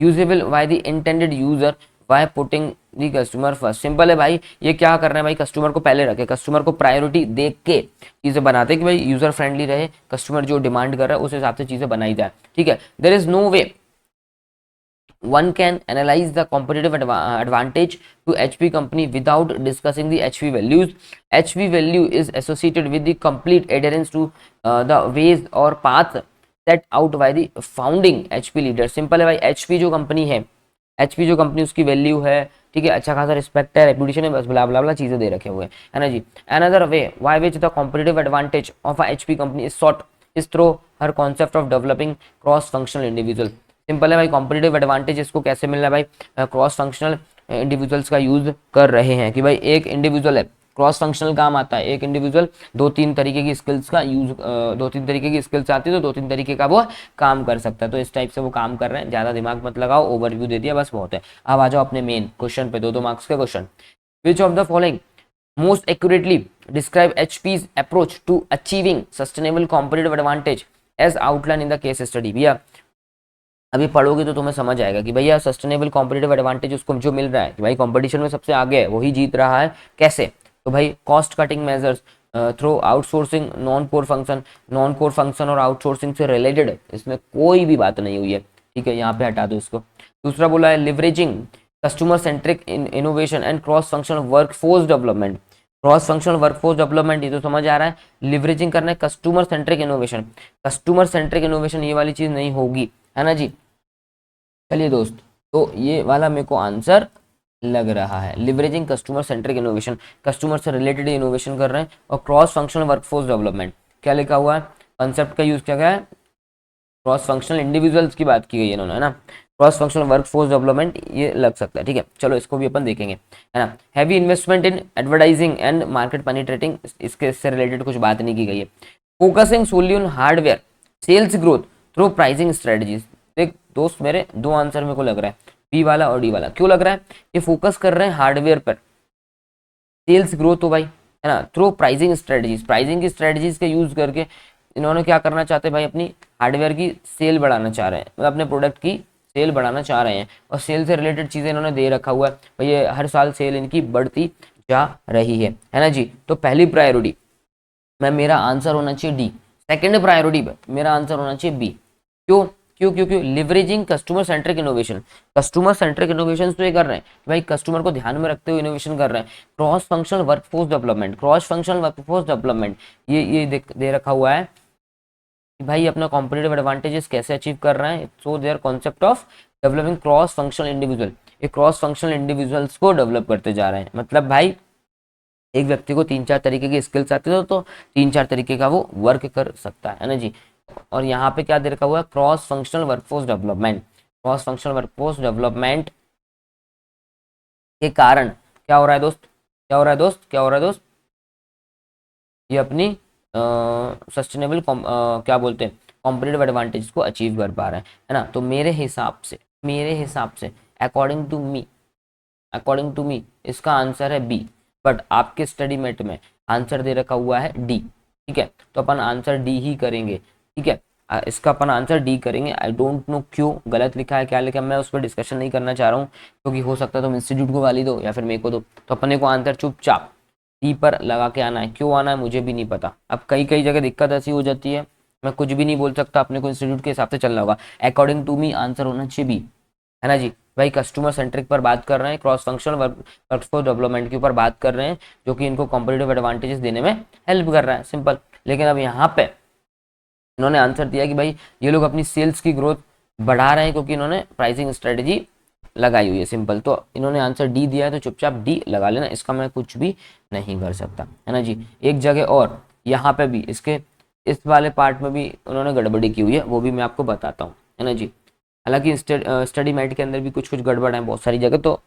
usable by the intended user by putting the customer first. Simple है भाई, ये क्या कर रहे हैं भाई, कस्टमर को पहले रखे, कस्टमर को प्रायोरिटी देख के चीजें बनाते हैं कि भाई यूजर फ्रेंडली रहे, कस्टमर जो डिमांड कर रहा है उस हिसाब से चीजें बनाई जाए। ठीक है, there is no way one can analyze the competitive advantage to HP company without discussing the HP values. HP value is associated with the complete adherence to the ways or path set out by the founding HP leader. Simple है भाई, HP जो company है, HP जो company उसकी value है, ठीक है, अच्छा खासा रिस्पेक्ट है, रेपुटेशन है, बस ब्ला ब्ला ब्ला चीजें दे रखे हुए हैं, है ना जी। Another way why which the competitive advantage of a HP company is sought is through her concept of developing cross functional individual. Simple है भाई, कॉम्पिटिटिव एडवांटेज इसको कैसे मिल रहा है भाई, क्रॉस फंक्शनल इंडिविजुअल्स का यूज कर रहे हैं कि भाई एक इंडिविजुअल है क्रॉस फंक्शनल काम आता है, एक इंडिविजुअल दो तीन तरीके की स्किल्स का यूज, दो तीन तरीके की स्किल्स आती है तो दो तीन तरीके का वो काम कर सकता है, तो इस टाइप से वो काम कर रहे हैं। ज्यादा दिमाग मत लगाओ, ओवरव्यू दे दिया बस बहुत है। अब आ जाओ अपने मेन क्वेश्चन पे, दो मार्क्स का question. Which of the following most accurately describe HP's approach to achieving sustainable competitive advantage as outlined in the case study। भैया अभी पढ़ोगे तो तुम्हें समझ आएगा कि भैया सस्टेनेबल कॉम्पिटिटिव एडवांटेज उसको जो मिल रहा है कि भाई कंपटीशन में सबसे आगे है वही जीत रहा है, कैसे? तो भाई cost cutting measures through outsourcing non core function और आउटसोर्सिंग से रिलेटेड इसमें कोई भी बात नहीं हुई है, ठीक है, यहाँ पे हटा दो इसको। दूसरा बोला है leveraging customer centric innovation and cross functional workforce development. Cross functional workforce development ये तो समझ आ रहा है, लिवरेजिंग करना है customer centric innovation. Customer centric innovation ये वाली चीज नहीं होगी, है ना जी। चलिए दोस्त, तो ये वाला मेरे को आंसर लग रहा है, leveraging customer centric innovation, customer से रिलेटेड इनोवेशन कर रहे हैं। और क्रॉस फंक्शनल वर्कफोर्स डेवलपमेंट क्या लिखा हुआ है, कंसेप्ट का यूज क्या है, क्रॉस फंक्शनल इंडिविजुअल्स की बात की गई है इन्होंने, है ना। क्रॉस फंक्शनल वर्कफोर्स डेवलपमेंट ये लग सकता है, ठीक है। चलो इसको भी अपन देखेंगे, है ना। Heavy investment in advertising and market penetrating, इसके से रिलेटेड कुछ बात नहीं की गई है। Focusing solely on hardware sales growth through pricing strategies. देख दोस्त मेरे दो आंसर मेरे को लग रहा है, बी वाला और डी वाला। क्यों लग रहा है? ये फोकस कर रहे हैं हार्डवेयर पर, सेल्स ग्रोथ हो भाई, है ना, थ्रू प्राइसिंग स्ट्रेटजीज, प्राइसिंग की स्ट्रेटजीज के यूज करके इन्होंने क्या करना चाहते हैं भाई, अपनी हार्डवेयर की सेल बढ़ाना चाह रहे हैं, मतलब अपने प्रोडक्ट की सेल बढ़ाना चाह रहे हैं। और सेल से रिलेटेड चीजें इन्होंने दे रखा हुआ है भाई, ये हर साल सेल इनकी बढ़ती जा रही है ना जी। तो पहली प्रायोरिटी में मेरा आंसर होना चाहिए डी, सेकंड प्रायोरिटी पे मेरा आंसर होना चाहिए बी। क्यों क्यों क्यों क्यों? Leveraging customer centric innovation, customer centric innovation तो ये कर रहे हैं भाई, कस्टमर को ध्यान में रखते हुए इनोवेशन कर रहे हैं। Cross functional workforce development, cross functional workforce development ये दे रखा हुआ है कि भाई अपना कॉम्पिटिटिव एडवांटेजेस कैसे अचीव कर रहे हैं। So their concept of developing cross functional individual, ये क्रॉस फंक्शनल इंडिविजुअल्स को डेवलप करते जा रहे हैं। मतलब भाई एक व्यक्ति को तीन चार तरीके की स्किल्स आती है तो तीन चार तरीके का वो वर्क कर सकता है ना जी। और यहाँ पे क्या दे रखा हुआ है, cross functional workforce development. Cross functional workforce development के कारण क्या हो रहा है दोस्त, क्या हो रहा है दोस्त, क्या हो रहा है दोस्त, ये अपनी सस्टेनेबल क्या बोलते हैं कॉम्पिटिटिव एडवांटेज को अचीव कर पा रहे हैं, है ना। तो मेरे हिसाब से अकॉर्डिंग टू मी इसका आंसर है बी, बट आपके स्टडी मेट में आंसर दे रखा हुआ है डी, ठीक है। तो अपन आंसर डी ही करेंगे, ठीक है। इसका अपन आंसर डी करेंगे। आई डोंट नो क्यों गलत लिखा है क्या लिखा है, मैं उस पर डिस्कशन नहीं करना चाह रहा हूँ, क्योंकि हो सकता है तुम इंस्टीट्यूट को गाली दो या फिर मेरे को दो। तो अपने को आंसर चुपचाप डी पर लगा के आना है। क्यों आना है मुझे भी नहीं पता। अब कई जगह दिक्कत ऐसी हो जाती है, मैं कुछ भी नहीं बोल सकता, अपने को इंस्टीट्यूट के हिसाब से चलना होगा। अकॉर्डिंग टू मी आंसर होना चाहिए बी, है ना जी। भाई कस्टमर सेंट्रिक पर बात कर रहे हैं, क्रॉस फंक्शनल वर्कफोर्स डेवलपमेंट के ऊपर बात कर रहे हैं, जो कि इनको कॉम्पिटिटिव एडवांटेजेस देने में हेल्प कर रहा है, सिंपल। लेकिन अब यहाँ पे इन्होंने आंसर दिया कि भाई ये लोग अपनी सेल्स की ग्रोथ बढ़ा रहे हैं क्योंकि इन्होंने प्राइसिंग स्ट्रेटेजी लगाई हुई है, सिंपल। तो इन्होंने आंसर डी दिया है तो चुपचाप डी लगा लेना, इसका मैं कुछ भी नहीं कर सकता, है ना जी। एक जगह और यहाँ पे भी इसके इस वाले पार्ट में भी उन्होंने गड़बड़ी की हुई है, वो भी मैं आपको बताता हूँ, है ना जी। हालांकि स्टडी मैट के अंदर भी कुछ गड़बड़ है, बहुत सारी जगह तो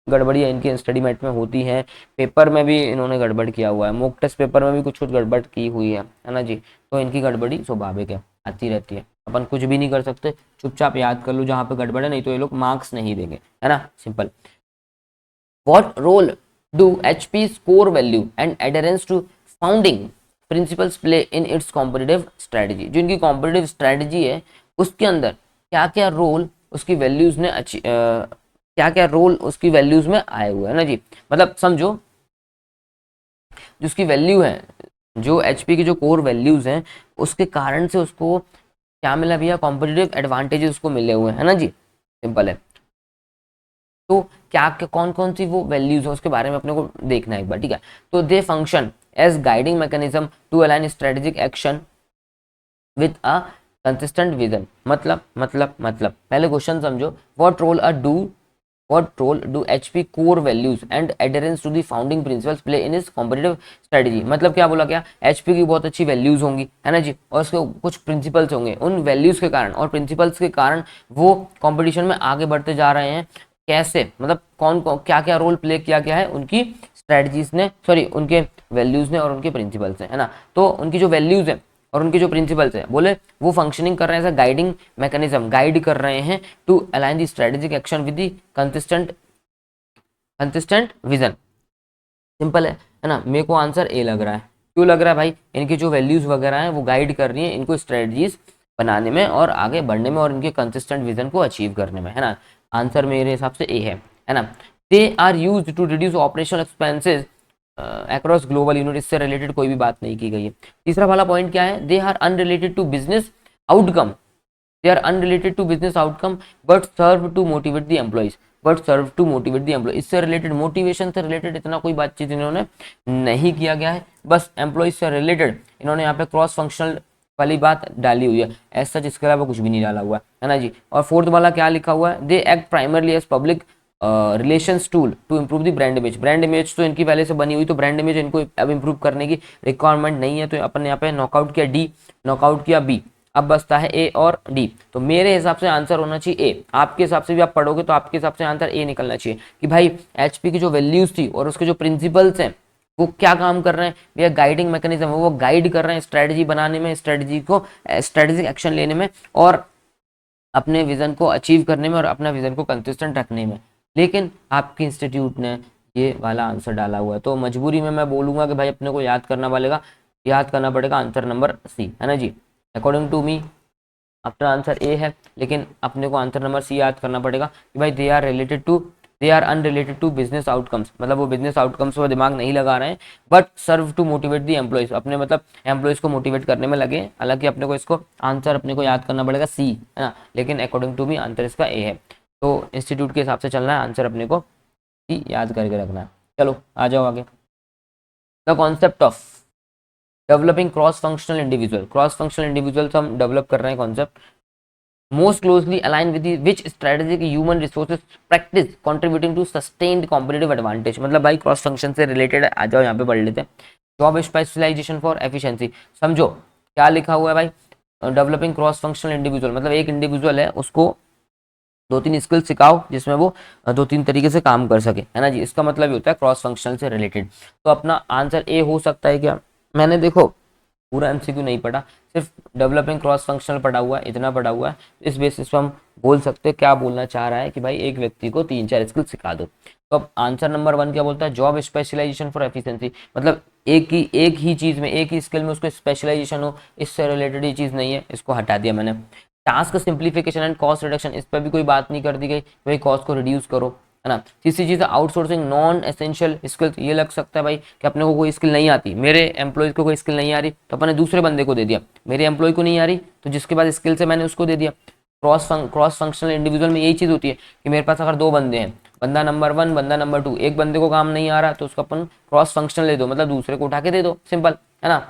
गड़बड़ियाँ इनके स्टडी मैट में होती हैं। पेपर में भी इन्होंने गड़बड़ किया हुआ है, मॉक टेस्ट पेपर में भी कुछ गड़बड़ की हुई है ना जी। तो इनकी गड़बड़ी स्वाभाविक है, आती रहती है, अपन कुछ भी नहीं कर सकते, चुपचाप याद कर लो जहाँ पे गड़बड़ है, नहीं तो ये लोग मार्क्स नहीं देंगे, है ना, simple. What role do HP's core value and adherence to founding principles play in its competitive strategy. जो इनकी कॉम्पिटिटिव स्ट्रेटजी है उसके अंदर क्या क्या रोल उसकी वैल्यूज ने क्या क्या रोल उसकी वैल्यूज में आए हुए हैं ना जी। मतलब समझो जो उसकी वैल्यू है, जो HP की जो कोर वैल्यूज हैं उसके कारण से उसको क्या मिला भैया, कॉम्पिटिटिव एडवांटेजेस उसको मिले हुए हैं, है ना जी, सिंपल है। तो क्या कौन कौन सी वो वैल्यूज है उसके बारे में अपने को देखना है एक बार, ठीक है। तो they function as guiding mechanism to align strategic action with a consistent vision. मतलब पहले क्वेश्चन समझो, what role do HP core values and adherence to the founding principles play in its competitive strategy। मतलब क्या बोला क्या, HP की बहुत अच्छी वैल्यूज होंगी, है ना जी, और उसके कुछ प्रिंसिपल्स होंगे, उन वैल्यूज के कारण और प्रिंसिपल्स के कारण वो कंपटीशन में आगे बढ़ते जा रहे हैं। कैसे, मतलब कौन क्या क्या रोल प्ले किया गया है उनकी स्ट्रेटजीज ने, सॉरी उनके वैल्यूज ने और उनके प्रिंसिपल्स हैं, है ना। तो उनकी जो वैल्यूज है और उनके जो प्रिंसिपल्स हैं, बोले वो फंक्शनिंग कर रहे हैं as a guiding mechanism, guide कर रहे हैं to align the strategic action with the consistent vision. Simple है ना। मेरे को आंसर ए लग रहा है। क्यों लग रहा है भाई? इनकी जो वैल्यूज वगैरह हैं वो गाइड कर रही हैं इनको स्ट्रेटजीज बनाने में और आगे बढ़ने में और इनके कंसिस्टेंट विजन को अचीव करने में, है ना। आंसर मेरे हिसाब से ए है ना। They are use to reduce operational expenses across global unit, इससे रिलेटेड कोई भी बात नहीं की गई है। तीसरा वाला पॉइंट क्या है? They are unrelated to business outcome, they are unrelated to business outcome but serve to motivate the employees, but serve to motivate the employee. इससे रिलेटेड, मोटिवेशन से रिलेटेड इतना कोई बातचीत इन्होंने नहीं किया गया है, बस एम्प्लॉइज से रिलेटेड इन्होंने यहाँ पे क्रॉस फंक्शनल वाली बात डाली हुई है, एज सच इसके अलावा कुछ भी नहीं डाला हुआ है ना जी। और फोर्थ वाला क्या लिखा हुआ है? They act primarily as public relations tool to improve the brand image. Brand image तो इनकी पहले से बनी हुई, तो ब्रांड इमेज इनको अब इंप्रूव करने की रिक्वायरमेंट नहीं है, तो अपन यहाँ पे नॉकआउट किया डी, नॉकआउट किया बी, अब बचता है ए और डी। तो मेरे हिसाब से आंसर होना चाहिए ए। आपके हिसाब से भी आप पढ़ोगे तो आपके हिसाब से आंसर ए निकलना चाहिए कि भाई एचपी की जो वैल्यूज थी और उसके जो प्रिंसिपल्स हैं वो क्या काम कर रहे हैं भैया, गाइडिंग मैकेनिज्म है, वो गाइड कर रहे हैं स्ट्रेटजी बनाने में, स्ट्रेटजी को स्ट्रेटेजिक एक्शन लेने में और अपने विजन को अचीव करने में और अपना विजन को कंसिस्टेंट रखने में। लेकिन आपके इंस्टीट्यूट ने ये वाला आंसर डाला हुआ है, तो मजबूरी में मैं बोलूंगा कि भाई अपने को याद करना पड़ेगा आंसर नंबर सी, है ना जी। अकॉर्डिंग टू मी अपना आंसर ए है, लेकिन अपने को आंसर नंबर सी याद करना पड़ेगा कि भाई they are unrelated to business outcomes, मतलब वो बिजनेस आउटकम्स पर दिमाग नहीं लगा रहे हैं, but serve to motivate the employees, अपने मतलब एम्प्लॉयज को मोटिवेट करने में लगे। हालांकि अपने को इसको आंसर अपने को याद करना पड़ेगा सी, है ना, लेकिन अकॉर्डिंग टू मी आंसर इसका ए है। तो इंस्टीट्यूट के हिसाब से चलना है, आंसर अपने को सी याद करके रखना है। चलो आ जाओ आगे। The concept of developing cross functional individual, cross functional individual हम डेवलप कर रहे हैं concept. Most closely align with which strategic human resources practice contributing to sustained competitive advantage. मतलब भाई क्रॉस फंक्शन से रिलेटेड है, आ जाओ यहाँ पे पढ़ लेते हैं। जॉब स्पेशलाइजेशन फॉर एफिशिएंसी, समझो क्या लिखा हुआ है भाई, डेवलपिंग क्रॉस फंक्शनल इंडिविजुअल, मतलब एक इंडिविजुअल है उसको दो तीन स्किल सिखाओ जिसमें वो दो तीन तरीके से काम कर सके, है ना जी। इसका मतलब ये होता है क्रॉस फंक्शनल से रिलेटेड। तो अपना आंसर ए हो सकता है क्या? मैंने देखो पूरा एमसीक्यू नहीं पढ़ा, सिर्फ डेवलपिंग क्रॉस फंक्शनल पढ़ा हुआ है, इतना पढ़ा हुआ है। इस बेसिस पर हम बोल सकते हैं क्या बोलना चाह रहा है कि भाई एक व्यक्ति को तीन चार स्किल सिखा दो। तो अब आंसर नंबर 1 क्या बोलता है? जॉब स्पेशलाइजेशन फॉर एफिशिएंसी, मतलब एक ही चीज में, एक ही स्किल में उसको स्पेशलाइजेशन हो, इससे रिलेटेड ये चीज नहीं है, इसको हटा दिया मैंने। Task simplification and cost reduction, इस पर भी कोई बात नहीं कर दी गई, भाई कॉस्ट को रिड्यूस करो, है ना। तीसरी चीज है आउटसोर्सिंग नॉन एसेंशियल स्किल्स, ये लग सकता है भाई कि अपने को कोई स्किल नहीं आती, मेरे एम्प्लॉयज को कोई स्किल नहीं आ रही तो अपने दूसरे बंदे को दे दिया, मेरे एम्प्लॉय को नहीं आ रही तो जिसके पास स्किल्स है मैंने उसको दे दिया। क्रॉस फंक्शनल इंडिविजुअल में यही चीज होती है कि मेरे पास अगर दो बंदे हैं, बंदा नंबर 1 बंदा नंबर 2, एक बंदे को काम नहीं आ रहा तो उसको अपन क्रॉस फंक्शनल दे दो, मतलब दूसरे को उठा के दे दो, सिंपल, है ना।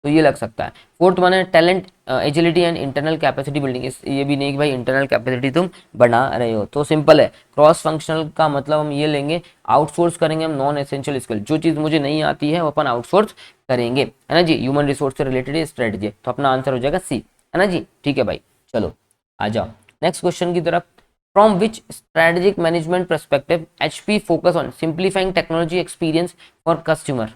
तो ये लग सकता है। फोर्थ वन है talent agility and internal capacity building, ये भी नहीं कि भाई इंटरनल कैपेसिटी तुम बना रहे हो, तो सिंपल है। क्रॉस फंक्शनल का मतलब हम ये लेंगे आउटसोर्स करेंगे हम नॉन एसेंशियल स्किल, जो चीज़ मुझे नहीं आती है वो अपन आउटसोर्स करेंगे, है ना जी। ह्यूमन रिसोर्स से रिलेटेड स्ट्रेटजी, तो अपना आंसर हो जाएगा सी, है ना जी। ठीक है भाई, चलो आ जाओ नेक्स्ट क्वेश्चन की तरफ। From which strategic management perspective HP focus on simplifying technology experience for customer.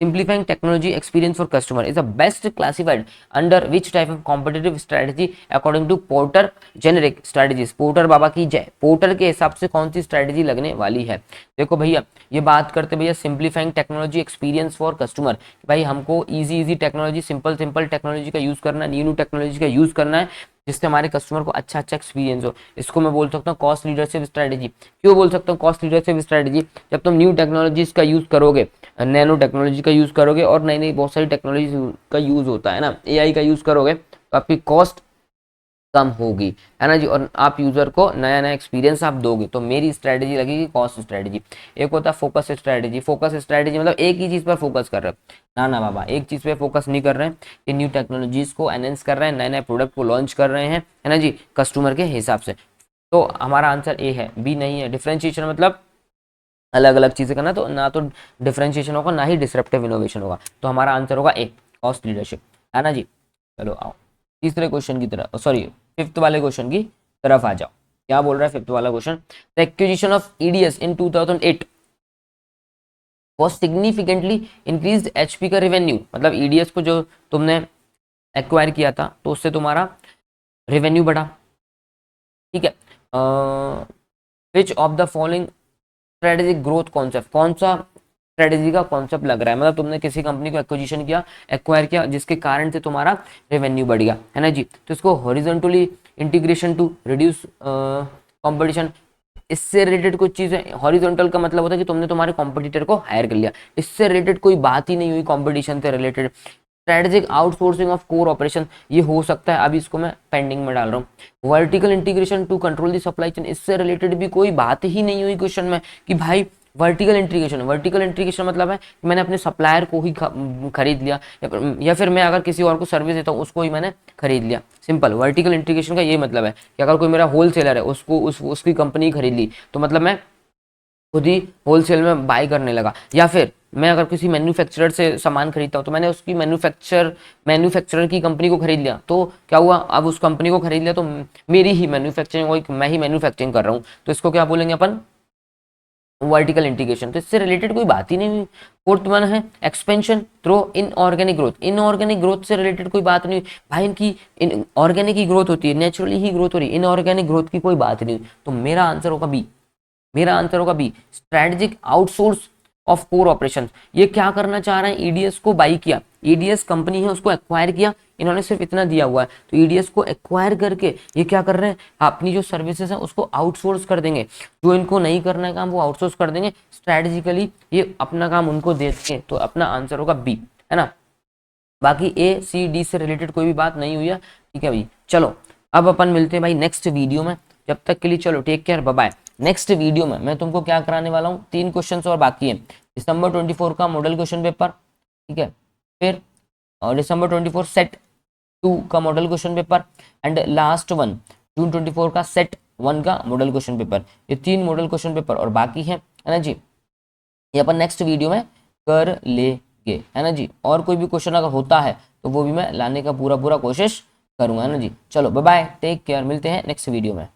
Simplifying technology experience for customer is the best classified under which type of competitive strategy according to Porter generic strategies। Porter बाबा की जय, porter के हिसाब से कौन सी strategy लगने वाली है? देखो भैया ये बात करते भैया simplifying technology experience for customer, भाई हमको इजी टेक्नोलॉजी, सिंपल टेक्नोलॉजी का यूज करना है, न्यू टेक्नोलॉजी का यूज करना है जिससे हमारे कस्टमर को अच्छा एक्सपीरियंस हो। इसको मैं बोल सकता हूँ कॉस्ट लीडरशिप स्ट्रेटेजी। क्यों बोल सकता हूँ कॉस्ट लीडरशिप स्ट्रेटेजी? जब तुम न्यू टेक्नोलॉजीज का यूज करोगे, नैनो टेक्नोलॉजी का यूज करोगे और नई नई बहुत सारी टेक्नोलॉजी का यूज होता है ना, एआई का यूज करोगे तो आपकी कॉस्ट कम होगी, है ना जी, और आप यूजर को नया नया एक्सपीरियंस आप दोगे। तो मेरी स्ट्रेटेजी लगेगी कॉस्ट स्ट्रेटेजी। एक होता है फोकस स्ट्रेटेजी, फोकस स्ट्रेटेजी मतलब एक ही चीज पर फोकस कर रहे हैं, ना ना बाबा एक चीज पे फोकस नहीं कर रहे हैं, ये न्यू टेक्नोलॉजीज को एनहेंस कर रहे हैं, नए नए प्रोडक्ट को लॉन्च कर रहे हैं, है ना जी, कस्टमर के हिसाब से। तो हमारा आंसर ए है, बी नहीं है। डिफरेंशिएशन मतलब अलग अलग चीजें करना, तो ना तो डिफरेंशिएशन होगा ना ही डिसरप्टिव इनोवेशन होगा, तो हमारा आंसर होगा ए, कॉस्ट लीडरशिप, है ना जी। चलो आओ तीसरे क्वेश्चन की तरफ, सॉरी फिफ्थ वाले क्वेश्चन की तरफ आ जाओ। क्या बोल रहा है फिफ्थ वाला question? The acquisition of EDS in 2008 was significantly increase HP का रेवेन्यू, मतलब ईडीएस को जो तुमने एक्वायर किया था तो उससे तुम्हारा रेवेन्यू बढ़ा, ठीक है। Which of the following strategic growth concept, कौन सा स्ट्रेटेजी का कॉन्सेप्ट लग रहा है, मतलब तुमने किसी कंपनी को एक्विजिशन किया, एक्वायर किया, जिसके कारण से तुम्हारा रेवेन्यू बढ़ गया, है ना जी। तो इसको horizontally integration to reduce competition, इससे रिलेटेड कुछ चीजें। हॉरिजॉन्टल का मतलब होता है कि तुमने तुम्हारे कॉम्पिटिटर को हायर कर लिया, इससे रिलेटेड कोई बात ही नहीं हुई कॉम्पिटिशन से related. Strategic outsourcing of core operation, ये हो सकता है, अभी इसको मैं पेंडिंग में डाल रहा हूँ। Vertical integration to control the supply chain, इससे रिलेटेड भी कोई बात ही नहीं हुई क्वेश्चन में कि भाई वर्टिकल इंटीग्रेशन, वर्टिकल इंटीग्रेशन मतलब है कि मैंने अपने सप्लायर को ही खरीद लिया, या फिर मैं अगर किसी और को सर्विस देता हूँ उसको ही मैंने खरीद लिया। सिंपल, वर्टिकल इंटीग्रेशन का ये मतलब है कि अगर कोई मेरा होलसेलर है, उसको उसकी कंपनी खरीद ली, तो मतलब मैं खुद ही होलसेल में बाय करने लगा। या फिर मैं अगर किसी मैन्युफैक्चरर से सामान खरीदता हूँ तो मैंने उसकी मैन्युफैक्चरर की कंपनी को खरीद लिया, तो क्या हुआ, अब उस कंपनी को खरीद लिया तो मेरी ही मैन्युफैक्चरिंग हुई, मैं ही मैन्युफैक्चरिंग कर रहा हूँ, तो इसको क्या बोलेंगे अपन, वर्टिकल इंटीग्रेशन। तो इससे रिलेटेड कोई बात ही नहीं हुई। फोर्थ वन है expansion through inorganic growth, inorganic growth से रिलेटेड कोई बात नहीं हुई भाई, इनकी ऑर्गेनिक ही ग्रोथ होती है, नेचुरली ही ग्रोथ हो रही है, इनऑर्गेनिक ग्रोथ की कोई बात नहीं हुई। तो मेरा आंसर होगा बी, मेरा आंसर होगा B, strategic outsource of core operation. ये क्या करना चाह रहे हैं, ईडीएस को बाई किया, ईडीएस कंपनी है उसको एक्वायर किया, इन्होंने सिर्फ इतना दिया हुआ है, तो ईडीएस को एक्वायर करके ये क्या कर रहे हैं, अपनी जो सर्विसेज है उसको आउटसोर्स कर देंगे, जो इनको नहीं करना है काम वो आउटसोर्स कर देंगे, स्ट्रेटेजिकली ये अपना काम उनको दे देंगे। तो अपना आंसर होगा बी, है ना। बाकी ए सी डी से रिलेटेड कोई भी बात नहीं हुई है, ठीक है भाई। चलो अब अपन मिलते हैं भाई नेक्स्ट वीडियो में, जब तक के लिए चलो take care, bye bye. Next video में मैं तुमको क्या कराने वाला हूँ, 3 क्वेश्चंस और बाकी है। दिसंबर 24 का मॉडल क्वेश्चन पेपर, ठीक है, फिर दिसंबर 24 सेट 2 का model question paper, and last one June 24 का सेट 1 का मॉडल क्वेश्चन पेपर। ये 3 मॉडल क्वेश्चन पेपर और बाकी है ना जी, ये अपन नेक्स्ट वीडियो में कर लेंगे, है ना जी। और कोई भी क्वेश्चन अगर होता है तो वो भी मैं लाने का पूरा कोशिश करूंगा, है ना जी। चलो बाय बाय, टेक केयर, मिलते हैं नेक्स्ट वीडियो में।